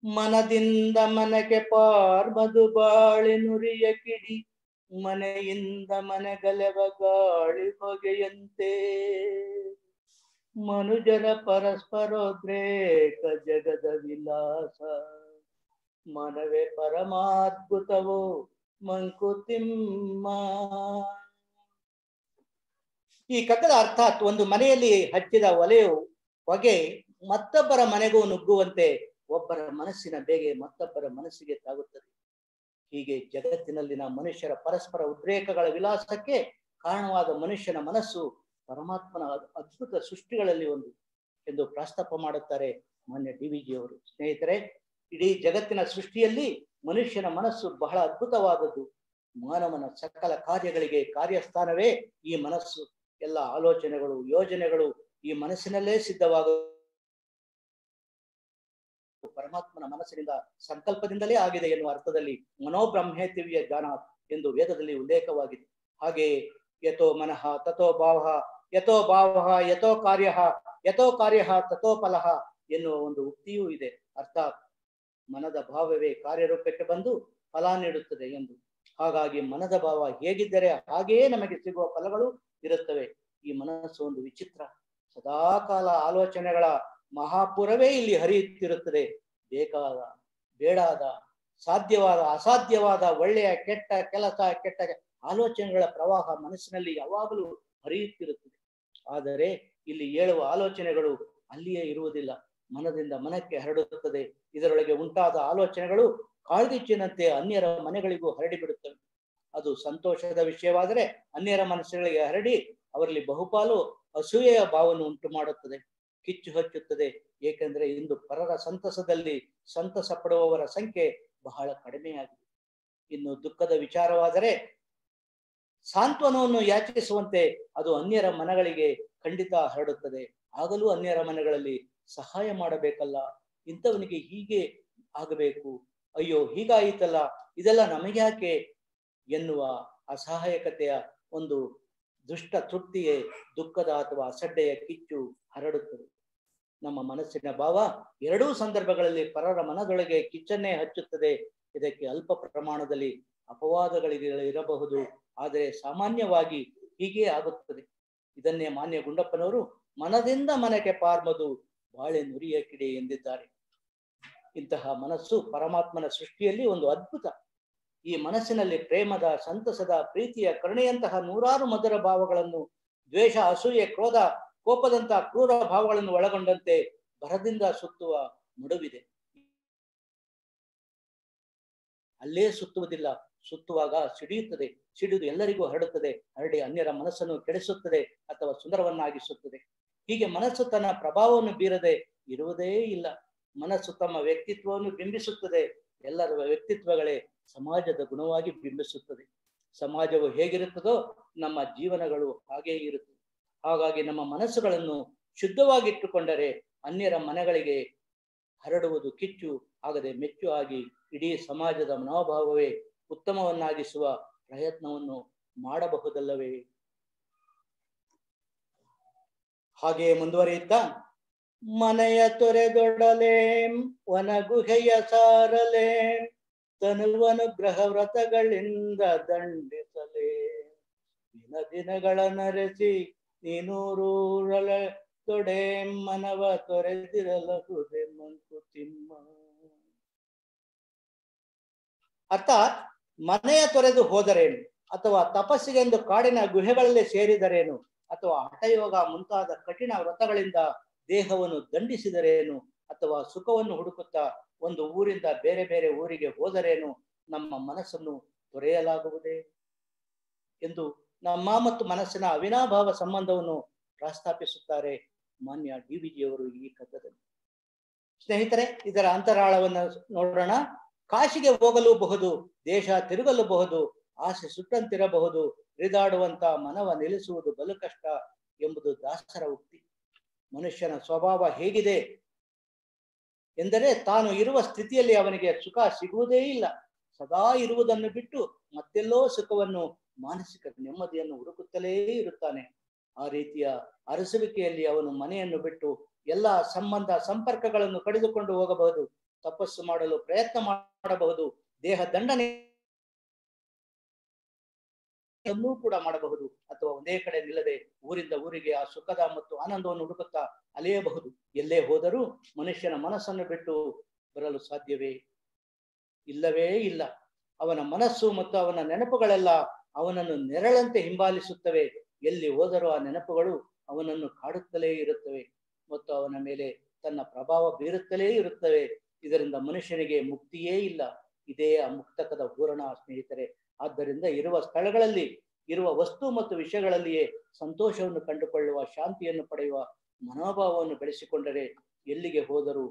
S2: ಮನದಿಂದ ಮನಕ್ಕೆ ಪಾರ್ಮದು ಬಾಳಿ ನುರಿಯ ಕಿಡಿ ಮನೆಯಿಂದ ಮನೆಗಲೆವ ಗಾಳಿ ಹೊಗೆಯಂತೆ ಮನುಜರ ಪರಸ್ಪರೋದ್ರೇಕ ಜಗದ ವಿಲಾಸ ಮನವೇ ಪರಮಾದ್ಭುತವೋ ಮಂಕುತಿಮ್ಮ. ಈ ಕಗ್ಗದ ಅರ್ಥಾತ್ ಒಂದು ಮನೆಯಲ್ಲಿ ಹಚ್ಚಿದ ಒಲೆಯು ಹೊಗೆ ಮತ್ತೊಬ್ಬರ ಮನೆಗೂ ನುಗ್ಗುವಂತೆ ಒಬ್ಬರ ಮನಸ್ಸಿನ ಬೇಗೆ ಮತ್ತೊಬ್ಬರ ಮನಸ್ಸಿಗೆ ತಾಗುತ್ತದೆ. ಹೀಗೆ ಜಗತ್ತಿನಲ್ಲಿನ ಮನುಷ್ಯರ ಪರಸ್ಪರ ಉದ್ರೇಕಗಳ ವಿಲಾಸಕ್ಕೆ ಕಾರಣವಾದ ಮನುಷ್ಯನ ಮನಸ್ಸು ಪರಮಾತ್ಮನ ಅದ್ಭುತ ಸೃಷ್ಟಿಗಳಲ್ಲಿ ಒಂದು ಎಂದು ಪ್ರಸ್ತಾಪ ಮಾಡುತ್ತಾರೆ ಮಾನ್ಯ DVG ಅವರು. ಸ್ನೇಹಿತರೆ, ಇಡೀ ಜಗತ್ತಿನ ಸೃಷ್ಟಿಯಲ್ಲಿ ಮನುಷ್ಯನ ಮನಸ್ಸು ಬಹಳ ಅದ್ಭುತವಾದದ್ದು. ಮಾನವನ ಸಕಲ ಕಾರ್ಯಗಳಿಗೆ ಕಾರ್ಯಸ್ಥಾನವೇ ಈ ಮನಸ್ಸು. ಎಲ್ಲ ಆಲೋಚನೆಗಳು ಯೋಜನೆಗಳು ಈ ಮನಸ್ಸಿನಲ್ಲೇ ಸಿದ್ಧವಾಗ ಪರಮಾತ್ಮನ ಮನಸ್ಸಿನಿಂದ ಸಂಕಲ್ಪದಿಂದಲೇ ಆಗಿದೆ ಎನ್ನುವ ಅರ್ಥದಲ್ಲಿ ಮನೋಬ್ರಹ್ಮೇತಿವ್ಯ ಜ್ಞಾನ ಎಂದು ವೇದದಲ್ಲಿ ಉಲ್ಲೇಖವಾಗಿದೆ. ಹಾಗೆಯೇ ಯಥೋ ಮನಃ ತಥೋ ಭಾವ ಯಥೋ ಭಾವ ಯಥೋ ಕಾರ್ಯ ತಥೋ ಫಲಃ ಎನ್ನುವ ಒಂದು ಉಕ್ತಿಯೂ ಇದೆ. ಅರ್ಥಾತ್ ಮನದ ಭಾವವೇ ಕಾರ್ಯರೂಪಕ್ಕೆ ಬಂದು ಫಲ ನೀಡುತ್ತದೆ ಎಂದು. ಹಾಗಾಗಿ ಮನದ ಭಾವ ಹೇಗಿದ್ದರೆ ಹಾಗೆಯೇ ನಮಗೆ ಸಿಗುವ ಫಲಗಳು ಇರುತ್ತವೆ. ಈ ಮನಸ್ಸು ಒಂದು ವಿಚಿತ್ರ, ಸದಾಕಾಲ ಆಲೋಚನೆಗಳ ಮಹಾಪುರವೇ ಇಲ್ಲಿ ಹರಿಯುತ್ತಿರುತ್ತದೆ. ಬೇಕಾದ ಬೇಡಾದ ಸಾಧ್ಯವಾದ ಅಸಾಧ್ಯವಾದ ಒಳ್ಳೆಯ ಕೆಟ್ಟ ಕೆಲಸ ಕೆಟ್ಟ ಆಲೋಚನೆಗಳ ಪ್ರವಾಹ ಮನಸ್ಸಿನಲ್ಲಿ ಯಾವಾಗಲೂ ಹರಿಯುತ್ತಿರುತ್ತದೆ. ಆದರೆ ಇಲ್ಲಿ ಹೇಳುವ ಆಲೋಚನೆಗಳು ಅಲ್ಲಿಯೇ ಇರುವುದಿಲ್ಲ, ಮನದಿಂದ ಮನಕ್ಕೆ ಹರಡುತ್ತದೆ. ಇದರೊಳಗೆ ಉಂಟಾದ ಆಲೋಚನೆಗಳು ಕಾಳ್ಗಿಚ್ಚಿನಂತೆ ಅನ್ಯರ ಮನೆಗಳಿಗೂ ಹರಡಿಬಿಡುತ್ತವೆ. ಅದು ಸಂತೋಷದ ವಿಷಯವಾದರೆ ಅನ್ಯರ ಮನಸ್ಸುಗಳಿಗೆ ಹರಡಿ ಅವರಲ್ಲಿ ಬಹುಪಾಲು ಅಸೂಯೆಯ ಭಾವವನ್ನು ಉಂಟು ಮಾಡುತ್ತದೆ, ಕಿಚ್ಚು ಹಚ್ಚುತ್ತದೆ. ಏಕೆಂದರೆ ಇಂದು ಪರರ ಸಂತಸದಲ್ಲಿ ಸಂತಸ ಪಡುವವರ ಸಂಖ್ಯೆ ಬಹಳ ಕಡಿಮೆಯಾಗಿದೆ. ಇನ್ನು ದುಃಖದ ವಿಚಾರವಾದರೆ ಸಾಂತ್ವನವನ್ನು ಯಾಚಿಸುವಂತೆ ಅದು ಅನ್ಯರ ಮನಗಳಿಗೆ ಖಂಡಿತ ಹರಡುತ್ತದೆ. ಆಗಲೂ ಅನ್ಯರ ಮನೆಗಳಲ್ಲಿ ಸಹಾಯ ಮಾಡಬೇಕಲ್ಲ, ಇಂಥವನಿಗೆ ಹೀಗೆ ಆಗಬೇಕು, ಅಯ್ಯೋ ಹೀಗಾಯಿತಲ್ಲ, ಇದೆಲ್ಲ ನಮಗ್ಯಾಕೆ ಎನ್ನುವ ಅಸಹಾಯಕತೆಯ ಒಂದು ದುಷ್ಟ ತೃಪ್ತಿಯೇ ದುಃಖದ ಅಥವಾ ಅಸಡ್ಡೆಯ ಕಿಚ್ಚು ಹರಡುತ್ತದೆ. ನಮ್ಮ ಮನಸ್ಸಿನ ಭಾವ ಎರಡೂ ಸಂದರ್ಭಗಳಲ್ಲಿ ಪರರ ಮನದೊಳಗೆ ಕಿಚ್ಚನ್ನೇ ಹಚ್ಚುತ್ತದೆ. ಇದಕ್ಕೆ ಅಲ್ಪ ಪ್ರಮಾಣದಲ್ಲಿ ಅಪವಾದಗಳಿಗೆ ಇರಬಹುದು, ಆದರೆ ಸಾಮಾನ್ಯವಾಗಿ ಹೀಗೆ ಆಗುತ್ತದೆ. ಇದನ್ನೇ ಮಾನ್ಯ ಗುಂಡಪ್ಪನವರು ಮನದಿಂದ ಮನಕ್ಕೆ ಪಾರ್ಮದು ಬಾಳೆ ನುರಿಯ ಕಿಡಿ ಎಂದಿದ್ದಾರೆ. ಇಂತಹ ಮನಸ್ಸು ಪರಮಾತ್ಮನ ಸೃಷ್ಟಿಯಲ್ಲಿ ಒಂದು ಅದ್ಭುತ. ಈ ಮನಸ್ಸಿನಲ್ಲಿ ಪ್ರೇಮದ, ಸಂತಸದ, ಪ್ರೀತಿಯ, ಕರುಣೆಯಂತಹ ನೂರಾರು ಮಧುರ ಭಾವಗಳನ್ನು, ದ್ವೇಷ, ಅಸೂಯೆ, ಕ್ರೋಧ, ಕೋಪದಂತಹ ಕ್ರೂರ ಭಾವಗಳನ್ನು ಒಳಗೊಂಡಂತೆ ಭರದಿಂದ ಸುತ್ತುವ ಮುಡುವಿದೆ. ಅಲ್ಲೇ ಸುತ್ತುವುದಿಲ್ಲ, ಸುತ್ತುವಾಗ ಸಿಡಿಯುತ್ತದೆ. ಸಿಡಿದು ಎಲ್ಲರಿಗೂ ಹರಡುತ್ತದೆ. ಹರಡಿ ಅನ್ಯರ ಮನಸ್ಸನ್ನು ಕೆಡಿಸುತ್ತದೆ ಅಥವಾ ಸುಂದರವನ್ನಾಗಿಸುತ್ತದೆ. ಹೀಗೆ ಮನಸ್ಸು ತನ್ನ ಪ್ರಭಾವವನ್ನು ಬೀರದೆ ಇರುವುದೇ ಇಲ್ಲ. ಮನಸ್ಸು ತಮ್ಮ ವ್ಯಕ್ತಿತ್ವವನ್ನು ಬಿಂಬಿಸುತ್ತದೆ. ಎಲ್ಲರ ವ್ಯಕ್ತಿತ್ವಗಳೇ ಸಮಾಜದ ಗುಣವಾಗಿ ಬಿಂಬಿಸುತ್ತದೆ. ಸಮಾಜವು ಹೇಗಿರುತ್ತದೋ ನಮ್ಮ ಜೀವನಗಳು ಹಾಗೇ ಇರುತ್ತದೆ. ಹಾಗಾಗಿ ನಮ್ಮ ಮನಸ್ಸುಗಳನ್ನು ಶುದ್ಧವಾಗಿಟ್ಟುಕೊಂಡರೆ ಅನ್ಯರ ಮನಗಳಿಗೆ ಹರಡುವುದು ಕಿಚ್ಚು ಆಗದೆ ಮೆಚ್ಚು ಆಗಿ ಇಡೀ ಸಮಾಜದ ಮನೋಭಾವವೇ ಉತ್ತಮವನ್ನಾಗಿಸುವ ಪ್ರಯತ್ನವನ್ನು ಮಾಡಬಹುದಲ್ಲವೇ? ಹಾಗೆಯೇ ಮುಂದುವರಿಯುತ್ತಾ, ಮನೆಯ ತೊರೆದೊಡಲೆ ವನಗುಹೆಯ ಸಾರಲೆ ತನುವನುಗ್ರಹ ವ್ರತಗಳಿಂದ ದಂಡಿಸಲೆ ದಿನಗಳ ನರೆಸಿ ನೀನೂರೂರಲ ತೊಡೆ ಮನವ ತೊರೆದಿರಲಹುದೆ ಮಂಕುತಿಮ್ಮ. ಅರ್ಥಾತ್ ಮನೆಯ ತೊರೆದು ಹೋದರೇನು, ಅಥವಾ ತಪಸ್ಸಿಗೆಂದು ಕಾಡಿನ ಗುಹೆಗಳಲ್ಲಿ ಸೇರಿದರೇನು, ಅಥವಾ ಹಠಯೋಗ ಮುಂತಾದ ಕಠಿಣ ವ್ರತಗಳಿಂದ ದೇಹವನ್ನು ದಂಡಿಸಿದರೇನು, ಅಥವಾ ಸುಖವನ್ನು ಹುಡುಕುತ್ತಾ ಒಂದು ಊರಿಂದ ಬೇರೆ ಬೇರೆ ಊರಿಗೆ ಹೋದರೇನು, ನಮ್ಮ ಮನಸ್ಸನ್ನು ತೊರೆಯಲಾಗುವುದೇ ಎಂದು ನಮ್ಮ ಮತ್ತು ಮನಸ್ಸಿನ ಅವಿನಾಭಾವ ಸಂಬಂಧವನ್ನು ಪ್ರಸ್ತಾಪಿಸುತ್ತಾರೆ ಮಾನ್ಯ DVG ಅವರು ಈ ಕಥದಲ್ಲಿ. ಸ್ನೇಹಿತರೆ, ಇದರ ಅಂತರಾಳವನ್ನು ನೋಡೋಣ. ಕಾಶಿಗೆ ಹೋಗಲೂಬಹುದು, ದೇಶ ತಿರುಗಲೂಬಹುದು, ಆಸೆ ಸುಟ್ಟಂತಿರಬಹುದು, ಹರಿದಾಡುವಂತ ಮನವ ನಿಲ್ಲಿಸುವುದು ಬಲು ಕಷ್ಟ ಎಂಬುದು ದಾಸರ ಉಕ್ತಿ. ಮನುಷ್ಯನ ಸ್ವಭಾವ ಹೇಗಿದೆ ಎಂದರೆ ತಾನು ಇರುವ ಸ್ಥಿತಿಯಲ್ಲಿ ಅವನಿಗೆ ಸುಖ ಸಿಗುವುದೇ ಇಲ್ಲ. ಸದಾ ಇರುವುದನ್ನು ಬಿಟ್ಟು ಮತ್ತೆಲ್ಲೋ ಸುಖವನ್ನು, ಮಾನಸಿಕ ನೆಮ್ಮದಿಯನ್ನು ಹುಡುಕುತ್ತಲೇ ಇರುತ್ತಾನೆ. ಆ ರೀತಿಯ ಅರಸುವಿಕೆಯಲ್ಲಿ ಅವನು ಮನೆಯನ್ನು ಬಿಟ್ಟು ಎಲ್ಲ ಸಂಬಂಧ ಸಂಪರ್ಕಗಳನ್ನು ಕಡಿದುಕೊಂಡು ಹೋಗಬಹುದು, ತಪಸ್ಸು ಮಾಡಲು ಪ್ರಯತ್ನ ಮಾಡಬಹುದು, ದೇಹ ದಂಡನೆ ಕೂಡ ಮಾಡಬಹುದು, ಅಥವಾ ಒಂದೇ ಕಡೆ ನಿಲ್ಲದೆ ಊರಿಂದ ಊರಿಗೆ ಆ ಸುಖದ ಮತ್ತು ಆನಂದವನ್ನು ಹುಡುಕುತ್ತಾ ಅಲೆಯಬಹುದು. ಎಲ್ಲೇ ಹೋದರೂ ಮನುಷ್ಯನ ಮನಸ್ಸನ್ನು ಬಿಟ್ಟು ಬರಲು ಸಾಧ್ಯವೇ? ಇಲ್ಲವೇ ಇಲ್ಲ. ಅವನ ಮನಸ್ಸು ಮತ್ತು ಅವನ ನೆನಪುಗಳೆಲ್ಲ ಅವನನ್ನು ನೆರಳಂತೆ ಹಿಂಬಾಲಿಸುತ್ತವೆ. ಎಲ್ಲಿ ಹೋದರೂ ಆ ನೆನಪುಗಳು ಅವನನ್ನು ಕಾಡುತ್ತಲೇ ಇರುತ್ತವೆ ಮತ್ತು ಅವನ ಮೇಲೆ ತನ್ನ ಪ್ರಭಾವ ಬೀರುತ್ತಲೇ ಇರುತ್ತವೆ. ಇದರಿಂದ ಮನುಷ್ಯನಿಗೆ ಮುಕ್ತಿಯೇ ಇಲ್ಲ. ಇದೇ ಆ ಮುಕ್ತಕದ ಪೂರ್ಣ ಸ್ನೇಹಿತರೆ. ಆದ್ದರಿಂದ ಇರುವ ಸ್ಥಳಗಳಲ್ಲಿ, ಇರುವ ವಸ್ತು ಮತ್ತು ವಿಷಯಗಳಲ್ಲಿಯೇ ಸಂತೋಷವನ್ನು ಕಂಡುಕೊಳ್ಳುವ, ಶಾಂತಿಯನ್ನು ಪಡೆಯುವ ಮನೋಭಾವವನ್ನು ಬೆಳೆಸಿಕೊಂಡರೆ ಎಲ್ಲಿಗೆ ಹೋದರೂ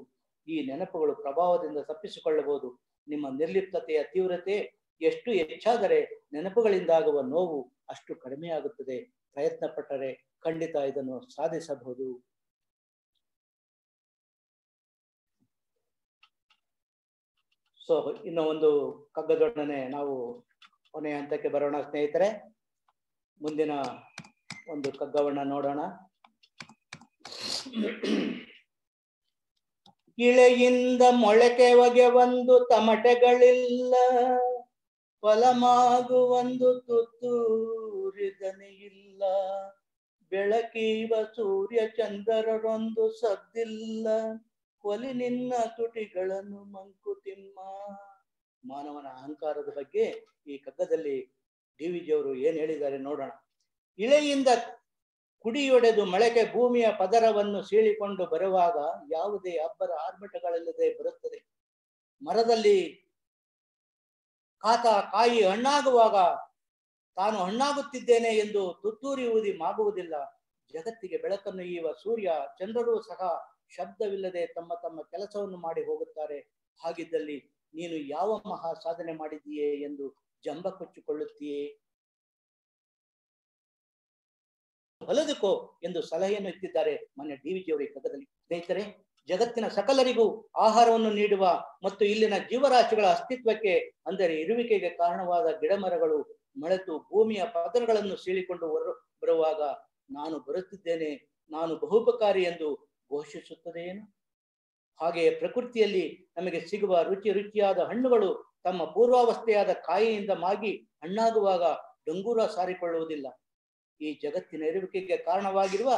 S2: ಈ ನೆನಪುಗಳು ಪ್ರಭಾವದಿಂದ ತಪ್ಪಿಸಿಕೊಳ್ಳಬಹುದು. ನಿಮ್ಮ ನಿರ್ಲಿಪ್ತತೆಯ ತೀವ್ರತೆ ಎಷ್ಟು ಹೆಚ್ಚಾದರೆ ನೆನಪುಗಳಿಂದಾಗುವ ನೋವು ಅಷ್ಟು ಕಡಿಮೆಯಾಗುತ್ತದೆ. ಪ್ರಯತ್ನ ಪಟ್ಟರೆ ಖಂಡಿತ ಇದನ್ನು ಸಾಧಿಸಬಹುದು. ಸೊ ಇನ್ನು ಒಂದು ಕಗ್ಗದೊಡನೆ ನಾವು ಕೊನೆಯ ಹಂತಕ್ಕೆ ಬರೋಣ ಸ್ನೇಹಿತರೆ. ಮುಂದಿನ ಒಂದು ಕಗ್ಗವನ್ನ ನೋಡೋಣ. ಇಳೆಯಿಂದ ಮೊಳಕೆ ಒಗೆ ಒಂದು ತಮಟೆಗಳಿಲ್ಲ, ಫಲಮಾಗುವೊಂದು ತುತ್ತೂರಿದನೆಯಿಲ್ಲ, ಬೆಳಕೀವ ಸೂರ್ಯ ಚಂದ್ರರೊಂದು ಸದ್ದಿಲ್ಲ, ಒಲಿ ನಿನ್ನ ತುಟಿಗಳನ್ನು ಮಂಕುತಿಮ್ಮ. ಮಾನವನ ಅಹಂಕಾರದ ಬಗ್ಗೆ ಈ ಕಗ್ಗದಲ್ಲಿ DVG ಅವರು ಏನ್ ಹೇಳಿದ್ದಾರೆ ನೋಡೋಣ. ಇಳೆಯಿಂದ ಕುಡಿಯೊಡೆದು ಮೊಳಕೆ ಭೂಮಿಯ ಪದರವನ್ನು ಸೀಳಿಕೊಂಡು ಬರುವಾಗ ಯಾವುದೇ ಅಬ್ಬರ ಆರ್ಭಟಗಳಿಲ್ಲದೆ ಬರುತ್ತದೆ. ಮರದಲ್ಲಿ ಕಾಯಿ ಹಣ್ಣಾಗುವಾಗ ತಾನು ಹಣ್ಣಾಗುತ್ತಿದ್ದೇನೆ ಎಂದು ತುತ್ತೂರಿ ಊದಿ ಮಾಗುವುದಿಲ್ಲ. ಜಗತ್ತಿಗೆ ಬೆಳಕನ್ನು ಈಯುವ ಸೂರ್ಯ ಚಂದ್ರರೂ ಸಹ ಶಬ್ದವಿಲ್ಲದೆ ತಮ್ಮ ತಮ್ಮ ಕೆಲಸವನ್ನು ಮಾಡಿ ಹೋಗುತ್ತಾರೆ. ಹಾಗಿದ್ದಲ್ಲಿ ನೀನು ಯಾವ ಮಹಾ ಸಾಧನೆ ಮಾಡಿದ್ದೀಯೇ ಎಂದು ಜಂಬ ಕೊಚ್ಚಿಕೊಳ್ಳುತ್ತೀಯೇ? ಹೊಲದಕ್ಕೋ ಎಂದು ಸಲಹೆಯನ್ನು ಇತ್ತಿದ್ದಾರೆ ಮಾನ್ಯ DVG ಅವರ ಈ ಕಗ್ಗದಲ್ಲಿ. ಸ್ನೇಹಿತರೆ, ಜಗತ್ತಿನ ಸಕಲರಿಗೂ ಆಹಾರವನ್ನು ನೀಡುವ ಮತ್ತು ಇಲ್ಲಿನ ಜೀವರಾಶಿಗಳ ಅಸ್ತಿತ್ವಕ್ಕೆ ಅಂದರೆ ಇರುವಿಕೆಗೆ ಕಾರಣವಾದ ಗಿಡಮರಗಳು ಮೊಳೆತು ಭೂಮಿಯ ಪದರಗಳನ್ನು ಸೀಳಿಕೊಂಡು ಬರುವಾಗ ನಾನು ಬರುತ್ತಿದ್ದೇನೆ, ನಾನು ಬಹುಪಕಾರಿ ಎಂದು ಘೋಷಿಸುತ್ತದೆಯೇನು? ಹಾಗೆಯೇ ಪ್ರಕೃತಿಯಲ್ಲಿ ನಮಗೆ ಸಿಗುವ ರುಚಿಯಾದ ಹಣ್ಣುಗಳು ತಮ್ಮ ಪೂರ್ವಾವಸ್ಥೆಯಾದ ಕಾಯಿಯಿಂದ ಮಾಗಿ ಹಣ್ಣಾಗುವಾಗ ಡಂಗೂರ ಸಾರಿಕೊಳ್ಳುವುದಿಲ್ಲ. ಈ ಜಗತ್ತಿನ ಇರುವಿಕೆಗೆ ಕಾರಣವಾಗಿರುವ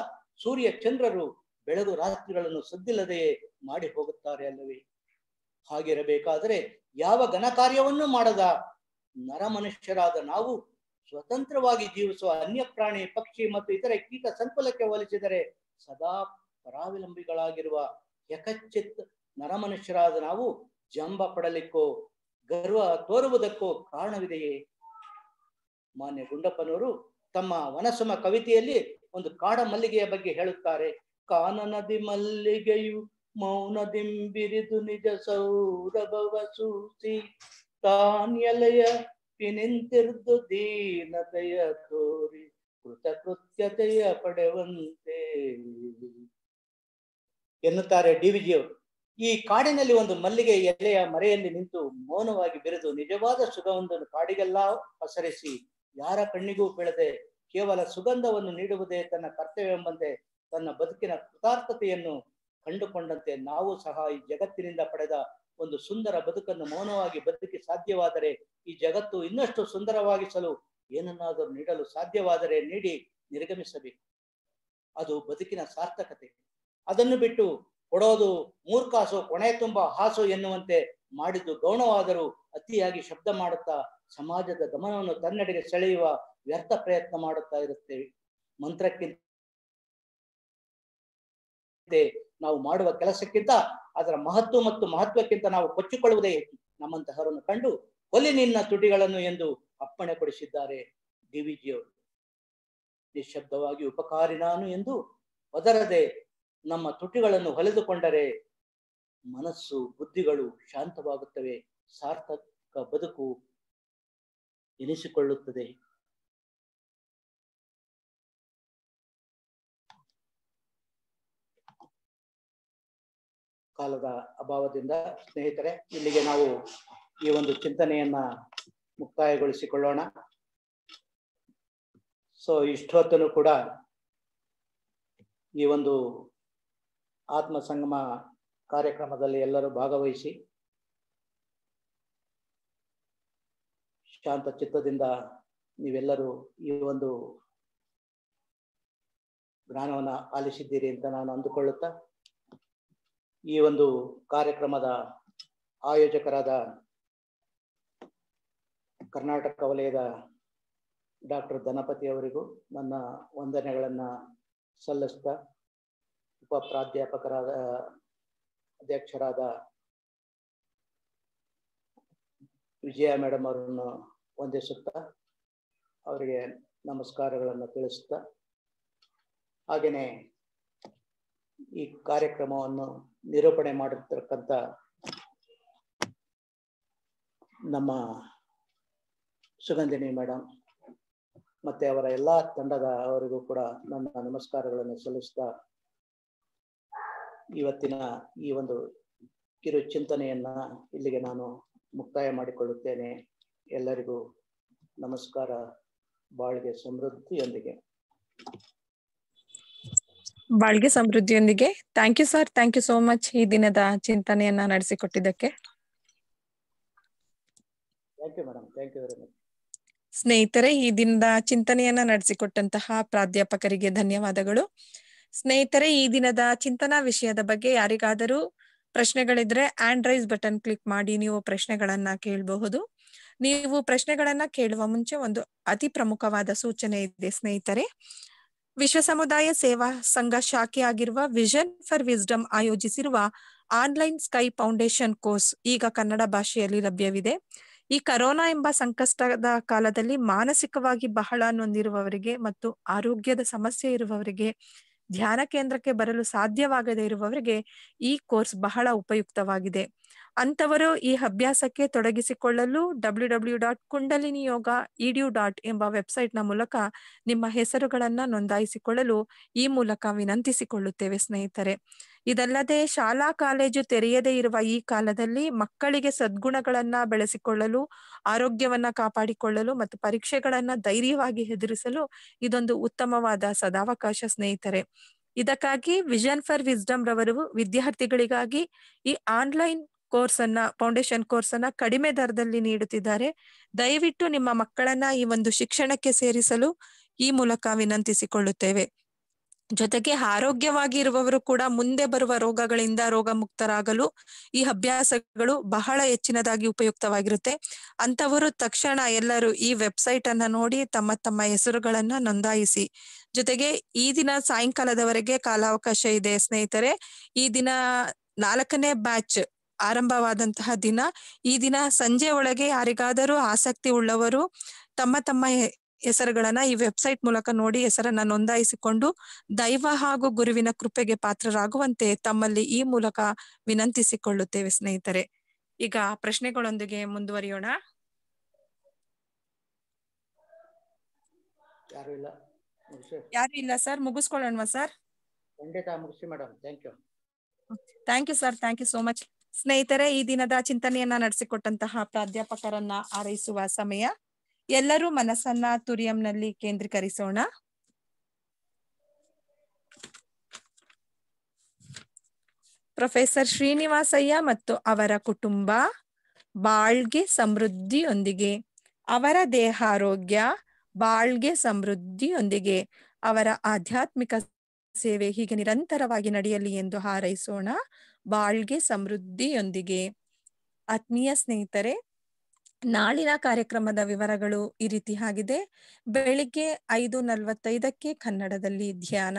S2: ಸೂರ್ಯ ಚಂದ್ರರು ಬೆಳಗು ರಾತ್ರಿಗಳನ್ನು ಸದ್ದಿಲ್ಲದೆಯೇ ಮಾಡಿ ಹೋಗುತ್ತಾರೆ ಅಲ್ಲವೇ? ಹಾಗಿರಬೇಕಾದರೆ ಯಾವ ಘನ ಕಾರ್ಯವನ್ನೂ ಮಾಡದ ನರಮನುಷ್ಯರಾದ ನಾವು ಸ್ವತಂತ್ರವಾಗಿ ಜೀವಿಸುವ ಅನ್ಯ ಪ್ರಾಣಿ, ಪಕ್ಷಿ ಮತ್ತು ಇತರೆ ಕೀಟ ಸಂಕುಲಕ್ಕೆ ಹೋಲಿಸಿದರೆ ಸದಾ ಪರಾವಲಂಬಿಗಳಾಗಿರುವ ಯಕಚ್ಚಿತ್ ನರಮನುಷ್ಯರಾದ ನಾವು ಜಂಬ ಪಡಲಿಕ್ಕೋ ಗರ್ವ ತೋರುವುದಕ್ಕೋ ಕಾರಣವಿದೆಯೇ? ಮಾನ್ಯ ಗುಂಡಪ್ಪನವರು ತಮ್ಮ ವನಸುಮ ಕವಿತೆಯಲ್ಲಿ ಒಂದು ಕಾಡ ಮಲ್ಲಿಗೆಯ ಬಗ್ಗೆ ಹೇಳುತ್ತಾರೆ. ಕಾನನದಿ ಮಲ್ಲಿಗೆಯು ಮೌನದಿಂಬಿರಿದು ನಿಜ ಸೌರಭವ ಸೂಸಿ ತಾನ್ಯಲೆಯ ನಿಂತಿರ್ದು ದೀನತೆಯ ತೋರಿ ಕೃತಕೃತ್ಯತೆಯ ಪಡೆವಂತೆ ಎನ್ನುತ್ತಾರೆ DVG ಅವರು. ಈ ಕಾಡಿನಲ್ಲಿ ಒಂದು ಮಲ್ಲಿಗೆ ಎಲೆಯ ಮರೆಯಲ್ಲಿ ನಿಂತು ಮೌನವಾಗಿ ಬೆರೆದು ನಿಜವಾದ ಸುಗಂಧವನ್ನು ಕಾಡಿಗೆಲ್ಲ ಪಸರಿಸಿ ಯಾರ ಕಣ್ಣಿಗೂ ಬೀಳದೆ ಕೇವಲ ಸುಗಂಧವನ್ನು ನೀಡುವುದೇ ತನ್ನ ಕರ್ತವ್ಯವೆಂಬಂತೆ ತನ್ನ ಬದುಕಿನ ಕೃತಾರ್ಥತೆಯನ್ನು ಕಂಡುಕೊಂಡಂತೆ ನಾವು ಸಹ ಈ ಜಗತ್ತಿನಿಂದ ಪಡೆದ ಒಂದು ಸುಂದರ ಬದುಕನ್ನು ಮೌನವಾಗಿ ಬದುಕಿ ಸಾಧ್ಯವಾದರೆ ಈ ಜಗತ್ತು ಇನ್ನಷ್ಟು ಸುಂದರವಾಗಿಸಲು ಏನನ್ನಾದರೂ ನೀಡಲು ಸಾಧ್ಯವಾದರೆ ನೀಡಿ ನಿರ್ಗಮಿಸಬೇಕು. ಅದು ಬದುಕಿನ ಸಾರ್ಥಕತೆ. ಅದನ್ನು ಬಿಟ್ಟು ಕೊಡೋದು ಮೂರ್ಖಾಸು ಕೊನೆ ತುಂಬ ಹಾಸು ಎನ್ನುವಂತೆ ಮಾಡಿದ್ದು ಗೌಣವಾದರೂ ಅತಿಯಾಗಿ ಶಬ್ದ ಮಾಡುತ್ತಾ ಸಮಾಜದ ಗಮನವನ್ನು ತನ್ನೆಡೆಗೆ ಸೆಳೆಯುವ ವ್ಯರ್ಥ ಪ್ರಯತ್ನ ಮಾಡುತ್ತಾ ಇರುತ್ತೇವೆ. ಮಂತ್ರಕ್ಕಿಂತ ನಾವು ಮಾಡುವ ಕೆಲಸಕ್ಕಿಂತ ಅದರ ಮಹತ್ವ ಮತ್ತು ಮಹತ್ವಕ್ಕಿಂತ ನಾವು ಕೊಚ್ಚಿಕೊಳ್ಳುವುದೇ ಹೆಚ್ಚು. ನಮ್ಮಂತಹವರನ್ನು ಕಂಡು ಒಲಿ ನಿನ್ನ ತುಟಿಗಳನ್ನು ಎಂದು ಅಪ್ಪಣೆ ಕೊಡಿಸಿದ್ದಾರೆ DVG ಅವರು. ನಿಶ್ಶಬ್ದವಾಗಿ ಉಪಕಾರಿ ನಾನು ಎಂದು ಒದರದೆ ನಮ್ಮ ತುಟಿಗಳನ್ನು ಹೊಲೆದುಕೊಂಡರೆ ಮನಸ್ಸು ಬುದ್ಧಿಗಳು ಶಾಂತವಾಗುತ್ತವೆ, ಸಾರ್ಥಕ ಬದುಕು ಎನಿಸಿಕೊಳ್ಳುತ್ತದೆ. ಕಾಲದ ಅಭಾವದಿಂದ ಸ್ನೇಹಿತರೆ ಇಲ್ಲಿಗೆ ನಾವು ಈ ಒಂದು ಚಿಂತನೆಯನ್ನ ಮುಕ್ತಾಯಗೊಳಿಸಿಕೊಳ್ಳೋಣ. ಸೊ ಇಷ್ಟೊತ್ತನು ಕೂಡ ಈ ಒಂದು ಆತ್ಮ ಸಂಗಮ ಕಾರ್ಯಕ್ರಮದಲ್ಲಿ ಎಲ್ಲರೂ ಭಾಗವಹಿಸಿ ಶಾಂತ ಚಿತ್ತದಿಂದ ನೀವೆಲ್ಲರೂ ಈ ಒಂದು ಜ್ಞಾನವನ್ನು ಆಲಿಸಿದ್ದೀರಿ ಅಂತ ನಾನು ಅಂದುಕೊಳ್ಳುತ್ತಾ, ಈ ಒಂದು ಕಾರ್ಯಕ್ರಮದ ಆಯೋಜಕರಾದ ಕರ್ನಾಟಕ ವಲಯದ ಡಾಕ್ಟರ್ ಧನಪತಿ ಅವರಿಗೂ ನನ್ನ ವಂದನೆಗಳನ್ನು ಸಲ್ಲಿಸ್ತಾ, ಉಪ ಪ್ರಾಧ್ಯಾಪಕರಾದ ಅಧ್ಯಕ್ಷರಾದ ವಿಜಯ ಮೇಡಮ್ ಅವರನ್ನು ವಂದಿಸುತ್ತಾ ಅವರಿಗೆ ನಮಸ್ಕಾರಗಳನ್ನು ತಿಳಿಸುತ್ತಾ, ಹಾಗೆಯೇ ಈ ಕಾರ್ಯಕ್ರಮವನ್ನು ನಿರೂಪಣೆ ಮಾಡಿರ್ತಕ್ಕಂಥ ನಮ್ಮ ಸುಗಂಧಿನಿ ಮೇಡಮ್ ಮತ್ತೆ ಅವರ ಎಲ್ಲ ತಂಡದ ಅವರಿಗೂ ಕೂಡ ನನ್ನ ನಮಸ್ಕಾರಗಳನ್ನು ಸಲ್ಲಿಸ್ತಾ ಇವತ್ತಿನ ಈ ಒಂದು ಕಿರು ಚಿಂತನೆಯನ್ನ ಇಲ್ಲಿಗೆ ನಾನು ಮುಕ್ತಾಯ ಮಾಡಿಕೊಳ್ಳುತ್ತೇನೆ. ಎಲ್ಲರಿಗೂ ನಮಸ್ಕಾರ. ಬಾಳ್ಗೆ ಸಮೃದ್ಧಿಯೊಂದಿಗೆ.
S1: ಬಾಳ್ಗೆ ಸಮೃದ್ಧಿಯೊಂದಿಗೆ. Thank you sir, thank you so much ಈ ದಿನದ ಚಿಂತನೆಯನ್ನ ನಡೆಸಿಕೊಟ್ಟಿದ್ದಕ್ಕೆ.
S2: Thank you madam, thank you very much.
S1: ಸ್ನೇಹಿತರೆ, ಈ ದಿನದ ಚಿಂತನೆಯನ್ನ ನಡೆಸಿಕೊಟ್ಟಂತಹ ಪ್ರಾಧ್ಯಾಪಕರಿಗೆ ಧನ್ಯವಾದಗಳು. ಸ್ನೇಹಿತರೆ, ಈ ದಿನದ ಚಿಂತನಾ ವಿಷಯದ ಬಗ್ಗೆ ಯಾರಿಗಾದರೂ ಪ್ರಶ್ನೆಗಳಿದ್ರೆ ಹ್ಯಾಂಡ್ ರೈಸ್ ಬಟನ್ ಕ್ಲಿಕ್ ಮಾಡಿ ನೀವು ಪ್ರಶ್ನೆಗಳನ್ನ ಕೇಳಬಹುದು. ನೀವು ಪ್ರಶ್ನೆಗಳನ್ನ ಕೇಳುವ ಮುಂಚೆ ಒಂದು ಅತಿ ಪ್ರಮುಖವಾದ ಸೂಚನೆ ಇದೆ ಸ್ನೇಹಿತರೆ. ವಿಶ್ವ ಸಮುದಾಯ ಸೇವಾ ಸಂಘ ಶಾಖೆಯಾಗಿರುವ ವಿಷನ್ ಫಾರ್ ವಿಸ್ಡಮ್ ಆಯೋಜಿಸಿರುವ ಆನ್ಲೈನ್ ಸ್ಕೈ ಫೌಂಡೇಶನ್ ಕೋರ್ಸ್ ಈಗ ಕನ್ನಡ ಭಾಷೆಯಲ್ಲಿ ಲಭ್ಯವಿದೆ. ಈ ಕರೋನಾ ಎಂಬ ಸಂಕಷ್ಟದ ಕಾಲದಲ್ಲಿ ಮಾನಸಿಕವಾಗಿ ಬಹಳ ನೊಂದಿರುವವರಿಗೆ ಮತ್ತು ಆರೋಗ್ಯದ ಸಮಸ್ಯೆ ಇರುವವರಿಗೆ, ಧ್ಯಾನ ಕೇಂದ್ರಕ್ಕೆ ಬರಲು ಸಾಧ್ಯವಾಗದೇ ಇರುವವರಿಗೆ ಈ ಕೋರ್ಸ್ ಬಹಳ ಉಪಯುಕ್ತವಾಗಿದೆ. ಅಂತವರು ಈ ಅಭ್ಯಾಸಕ್ಕೆ ತೊಡಗಿಸಿಕೊಳ್ಳಲು www.kundaliniyoga.edu ಎಂಬ ವೆಬ್ಸೈಟ್ನ ಮೂಲಕ ನಿಮ್ಮ ಹೆಸರುಗಳನ್ನ ನೋಂದಾಯಿಸಿಕೊಳ್ಳಲು ಈ ಮೂಲಕ ವಿನಂತಿಸಿಕೊಳ್ಳುತ್ತೇವೆ ಸ್ನೇಹಿತರೆ. ಇದಲ್ಲದೆ ಶಾಲಾ ಕಾಲೇಜು ತೆರೆಯದೇ ಇರುವ ಈ ಕಾಲದಲ್ಲಿ ಮಕ್ಕಳಿಗೆ ಸದ್ಗುಣಗಳನ್ನ ಬೆಳೆಸಿಕೊಳ್ಳಲು, ಆರೋಗ್ಯವನ್ನ ಕಾಪಾಡಿಕೊಳ್ಳಲು ಮತ್ತು ಪರೀಕ್ಷೆಗಳನ್ನ ಧೈರ್ಯವಾಗಿ ಎದುರಿಸಲು ಇದೊಂದು ಉತ್ತಮವಾದ ಸದಾವಕಾಶ ಸ್ನೇಹಿತರೆ. ಇದಕ್ಕಾಗಿ ವಿಷನ್ ಫಾರ್ ವಿಸ್ಡಮ್ ರವರು ವಿದ್ಯಾರ್ಥಿಗಳಿಗಾಗಿ ಈ ಆನ್ಲೈನ್ ಫೌಂಡೇಶನ್ ಕೋರ್ಸ್ ಅನ್ನ ಕಡಿಮೆ ದರದಲ್ಲಿ ನೀಡುತ್ತಿದ್ದಾರೆ. ದಯವಿಟ್ಟು ನಿಮ್ಮ ಮಕ್ಕಳನ್ನ ಈ ಒಂದು ಶಿಕ್ಷಣಕ್ಕೆ ಸೇರಿಸಲು ಈ ಮೂಲಕ ವಿನಂತಿಸಿಕೊಳ್ಳುತ್ತೇವೆ. ಜೊತೆಗೆ ಆರೋಗ್ಯವಾಗಿ ಇರುವವರು ಕೂಡ ಮುಂದೆ ಬರುವ ರೋಗಗಳಿಂದ ರೋಗ ಮುಕ್ತರಾಗಲು ಈ ಅಭ್ಯಾಸಗಳು ಬಹಳ ಹೆಚ್ಚಿನದಾಗಿ ಉಪಯುಕ್ತವಾಗಿರುತ್ತೆ. ಅಂತವರು ತಕ್ಷಣ ಎಲ್ಲರೂ ಈ ವೆಬ್ಸೈಟ್ ಅನ್ನ ನೋಡಿ ತಮ್ಮ ತಮ್ಮ ಹೆಸರುಗಳನ್ನ ನೋಂದಾಯಿಸಿ. ಜೊತೆಗೆ ಈ ದಿನ ಸಾಯಂಕಾಲದವರೆಗೆ ಕಾಲಾವಕಾಶ ಇದೆ ಸ್ನೇಹಿತರೆ. ಈ ದಿನ 4ನೇ ಬ್ಯಾಚ್ ಆರಂಭವಾದಂತಹ ದಿನ. ಈ ದಿನ ಸಂಜೆ ಒಳಗೆ ಯಾರಿಗಾದರೂ ಆಸಕ್ತಿ ಉಳ್ಳವರು ತಮ್ಮ ತಮ್ಮ ಹೆಸರುಗಳನ್ನ ಈ ವೆಬ್ಸೈಟ್ ಮೂಲಕ ನೋಡಿ ಹೆಸರನ್ನ ನೋಂದಾಯಿಸಿಕೊಂಡು ದೈವ ಹಾಗೂ ಗುರುವಿನ ಕೃಪೆಗೆ ಪಾತ್ರರಾಗುವಂತೆ ತಮ್ಮಲ್ಲಿ ಈ ಮೂಲಕ ವಿನಂತಿಸಿಕೊಳ್ಳುತ್ತೇವೆ ಸ್ನೇಹಿತರೆ. ಈಗ ಪ್ರಶ್ನೆಗಳೊಂದಿಗೆ ಮುಂದುವರಿಯೋಣ. ಯಾರು ಇಲ್ಲ ಸರ್, ಮುಗಿಸ್ಕೊಳ್ಳೋಣವಾ ಸರ್?
S2: ಖಂಡಿತ ಮುಗಿಸಿ madam. Thank you.
S1: Thank you sir, thank you so much. ಸ್ನೇಹಿತರೆ, ಈ ದಿನದ ಚಿಂತನೆಯನ್ನ ನಡೆಸಿಕೊಟ್ಟಂತಹ ಪ್ರಾಧ್ಯಾಪಕರನ್ನ ಹಾರೈಸುವ ಸಮಯ. ಎಲ್ಲರೂ ಮನಸ್ಸನ್ನ ತುರಿಯಂನಲ್ಲಿ ಕೇಂದ್ರೀಕರಿಸೋಣ. ಪ್ರೊಫೆಸರ್ ಶ್ರೀನಿವಾಸಯ್ಯ ಮತ್ತು ಅವರ ಕುಟುಂಬ ಬಾಳ್ಗೆ ಸಮೃದ್ಧಿಯೊಂದಿಗೆ, ಅವರ ದೇಹಾರೋಗ್ಯ ಬಾಳ್ಗೆ ಸಮೃದ್ಧಿಯೊಂದಿಗೆ, ಅವರ ಆಧ್ಯಾತ್ಮಿಕ ಸೇವೆ ಹೀಗೆ ನಿರಂತರವಾಗಿ ನಡೆಯಲಿ ಎಂದು ಹಾರೈಸೋಣ. ಬಾಳ್ಗೆ ಸಮೃದ್ಧಿಯೊಂದಿಗೆ. ಆತ್ಮೀಯ ಸ್ನೇಹಿತರೆ, ನಾಳಿನ ಕಾರ್ಯಕ್ರಮದ ವಿವರಗಳು ಈ ರೀತಿ ಆಗಿದೆ. ಬೆಳಿಗ್ಗೆ 5:45 ಕನ್ನಡದಲ್ಲಿ ಧ್ಯಾನ,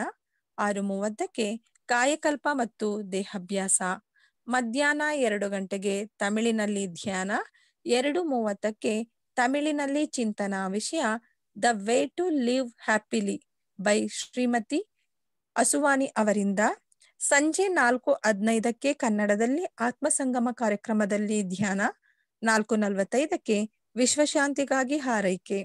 S1: 6:30 ಕಾಯಕಲ್ಪ ಮತ್ತು ದೇಹಾಭ್ಯಾಸ, ಮಧ್ಯಾಹ್ನ 2 ಗಂಟೆಗೆ ತಮಿಳಿನಲ್ಲಿ ಧ್ಯಾನ, 2:30 ತಮಿಳಿನಲ್ಲಿ ಚಿಂತನಾ ವಿಷಯ the way to live happily by Shrimati Aswani ಅವರಿಂದ. ಸಂಜೆ 4:15 ಕನ್ನಡದಲ್ಲಿ ಆತ್ಮಸಂಗಮ ಕಾರ್ಯಕ್ರಮದಲ್ಲಿ ಧ್ಯಾನ, 4:45 ವಿಶ್ವಶಾಂತಿಗಾಗಿ ಹಾರೈಕೆ,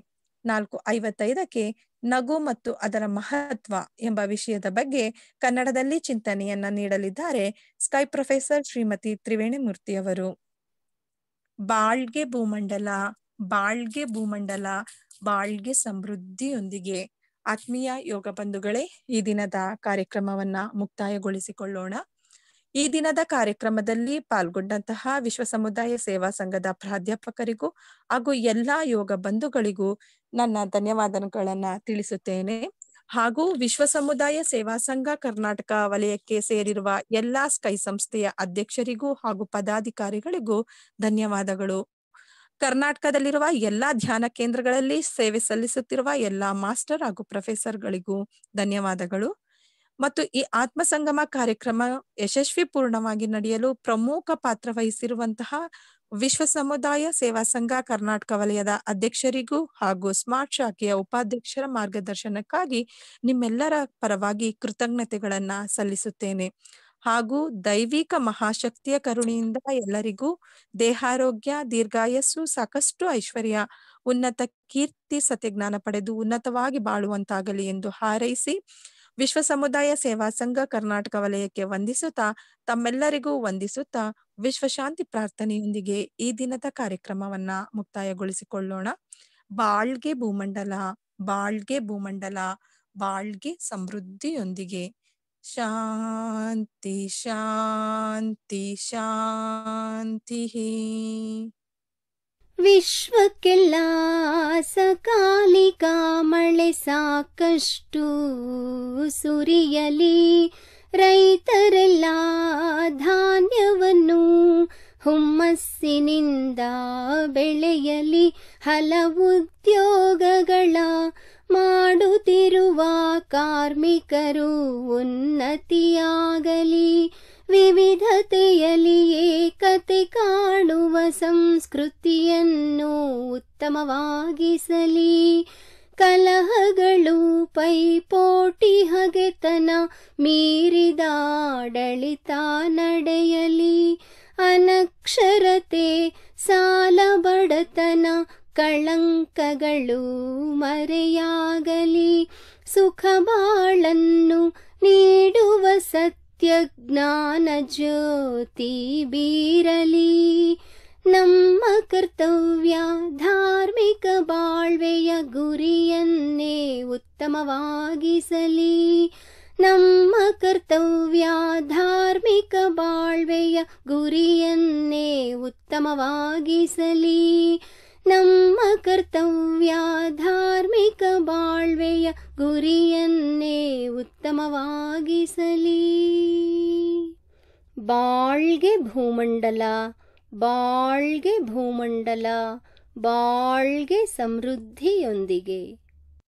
S1: 4:55ಕ್ಕೆ ನಗು ಮತ್ತು ಅದರ ಮಹತ್ವ ಎಂಬ ವಿಷಯದ ಬಗ್ಗೆ ಕನ್ನಡದಲ್ಲಿ ಚಿಂತನೆಯನ್ನ ನೀಡಲಿದ್ದಾರೆ ಸ್ಕೈ ಪ್ರೊಫೆಸರ್ ಶ್ರೀಮತಿ ತ್ರಿವೇಣಿಮೂರ್ತಿಯವರು. ಬಾಳ್ಗೆ ಭೂಮಂಡಲ, ಬಾಳ್ಗೆ ಭೂಮಂಡಲ, ಬಾಳ್ಗೆ ಸಮೃದ್ಧಿಯೊಂದಿಗೆ. ಆತ್ಮೀಯ ಯೋಗ ಬಂಧುಗಳೇ, ಈ ದಿನದ ಕಾರ್ಯಕ್ರಮವನ್ನ ಮುಕ್ತಾಯಗೊಳಿಸಿಕೊಳ್ಳೋಣ. ಈ ದಿನದ ಕಾರ್ಯಕ್ರಮದಲ್ಲಿ ಪಾಲ್ಗೊಂಡಂತಹ ವಿಶ್ವ ಸಮುದಾಯ ಸೇವಾ ಸಂಘದ ಪ್ರಾಧ್ಯಾಪಕರಿಗೂ ಹಾಗೂ ಎಲ್ಲಾ ಯೋಗ ಬಂಧುಗಳಿಗೂ ನನ್ನ ಧನ್ಯವಾದಗಳನ್ನ ತಿಳಿಸುತ್ತೇನೆ. ಹಾಗೂ ವಿಶ್ವ ಸಮುದಾಯ ಸೇವಾ ಸಂಘ ಕರ್ನಾಟಕ ವಲಯಕ್ಕೆ ಸೇರಿರುವ ಎಲ್ಲಾ ಸ್ಕೈ ಸಂಸ್ಥೆಯ ಅಧ್ಯಕ್ಷರಿಗೂ ಹಾಗೂ ಪದಾಧಿಕಾರಿಗಳಿಗೂ ಧನ್ಯವಾದಗಳು. ಕರ್ನಾಟಕದಲ್ಲಿರುವ ಎಲ್ಲಾ ಧ್ಯಾನ ಕೇಂದ್ರಗಳಲ್ಲಿ ಸೇವೆ ಸಲ್ಲಿಸುತ್ತಿರುವ ಎಲ್ಲಾ ಮಾಸ್ಟರ್ ಹಾಗೂ ಪ್ರೊಫೆಸರ್ಗಳಿಗೂ ಧನ್ಯವಾದಗಳು. ಮತ್ತು ಈ ಆತ್ಮ ಸಂಗಮ ಕಾರ್ಯಕ್ರಮ ಯಶಸ್ವಿ ಪೂರ್ಣವಾಗಿ ನಡೆಯಲು ಪ್ರಮುಖ ಪಾತ್ರ ವಹಿಸಿರುವಂತಹ ವಿಶ್ವ ಸಮುದಾಯ ಸೇವಾ ಸಂಘ ಕರ್ನಾಟಕ ವಲಯದ ಅಧ್ಯಕ್ಷರಿಗೂ ಹಾಗೂ ಸ್ಮಾರ್ಟ್ ಶಾಖೆಯ ಉಪಾಧ್ಯಕ್ಷರ ಮಾರ್ಗದರ್ಶನಕ್ಕಾಗಿ ನಿಮ್ಮೆಲ್ಲರ ಪರವಾಗಿ ಕೃತಜ್ಞತೆಗಳನ್ನ ಸಲ್ಲಿಸುತ್ತೇನೆ. ಹಾಗೂ ದೈವಿಕ ಮಹಾಶಕ್ತಿಯ ಕರುಣೆಯಿಂದ ಎಲ್ಲರಿಗೂ ದೇಹಾರೋಗ್ಯ, ದೀರ್ಘಾಯಸ್ಸು, ಸಾಕಷ್ಟು ಐಶ್ವರ್ಯ, ಉನ್ನತ ಕೀರ್ತಿ, ಸತ್ಯಜ್ಞಾನ ಪಡೆದು ಉನ್ನತವಾಗಿ ಬಾಳುವಂತಾಗಲಿ ಎಂದು ಹಾರೈಸಿ ವಿಶ್ವ ಸಮುದಾಯ ಸೇವಾ ಸಂಘ ಕರ್ನಾಟಕ ವಲಯಕ್ಕೆ ವಂದಿಸುತ್ತಾ, ತಮ್ಮೆಲ್ಲರಿಗೂ ವಂದಿಸುತ್ತಾ, ವಿಶ್ವಶಾಂತಿ ಪ್ರಾರ್ಥನೆಯೊಂದಿಗೆ ಈ ದಿನದ ಕಾರ್ಯಕ್ರಮವನ್ನ ಮುಕ್ತಾಯಗೊಳಿಸಿಕೊಳ್ಳೋಣ. ಬಾಳ್ಗೆ ಭೂಮಂಡಲ, ಬಾಳ್ಗೆ ಭೂಮಂಡಲ, ಬಾಳ್ಗೆ ಸಮೃದ್ಧಿಯೊಂದಿಗೆ. ಶಾಂತಿ ಶಾಂತಿ ಶಾಂತಿ.
S3: ವಿಶ್ವಕ್ಕೆಲ್ಲ ಸಕಾಲಿಕ ಮಳೆ ಸಾಕಷ್ಟು ಸುರಿಯಲಿ, ರೈತರೆಲ್ಲ ಧಾನ್ಯವನ್ನು ಹುಮ್ಮಸ್ಸಿನಿಂದ ಬೆಳೆಯಲಿ, ಹಲವು ಉದ್ಯೋಗಗಳ ಮಾಡುತ್ತಿರುವ ಕಾರ್ಮಿಕರು ಉನ್ನತಿಯಾಗಲಿ, ವಿವಿಧತೆಯಲ್ಲಿ ಏಕತೆ ಕಾಣುವ ಸಂಸ್ಕೃತಿಯನ್ನು ಉತ್ತಮವಾಗಿಸಲಿ, ಕಲಹಗಳು ಪೈಪೋಟಿ ಹಗೆತನ ಮೀರಿದ ಆಡಳಿತ ನಡೆಯಲಿ, ಅನಕ್ಷರತೆ ಸಾಲ ಬಡತನ ಕಳಂಕಗಳು ಮರೆಯಾಗಲಿ, ಸುಖ ಬಾಳನ್ನು ನೀಡುವ ಸತ್ಯ ಜ್ಞಾನ ಜ್ಯೋತಿ ಬೀರಲಿ, ನಮ್ಮ ಕರ್ತವ್ಯ ಧಾರ್ಮಿಕ ಬಾಳ್ವೆಯ ಗುರಿಯನ್ನೇ ಉತ್ತಮವಾಗಿಸಲಿ, ನಮ್ಮ ಕರ್ತವ್ಯ ಧಾರ್ಮಿಕ ಬಾಳ್ವೆಯ ಗುರಿಯನ್ನೇ ಉತ್ತಮವಾಗಿಸಲಿ, ನಮ್ಮ ಕರ್ತವ್ಯ ಧಾರ್ಮಿಕ ಬಾಳ್ವೆಯ ಗುರಿಯನ್ನೇ ಉತ್ತಮವಾಗಿಸಲಿ. ಬಾಳ್ಗೆ ಭೂಮಂಡಲ, ಬಾಳ್ಗೆ ಭೂಮಂಡಲ, ಬಾಳ್ಗೆ ಸಮೃದ್ಧಿಯೊಂದಿಗೆ.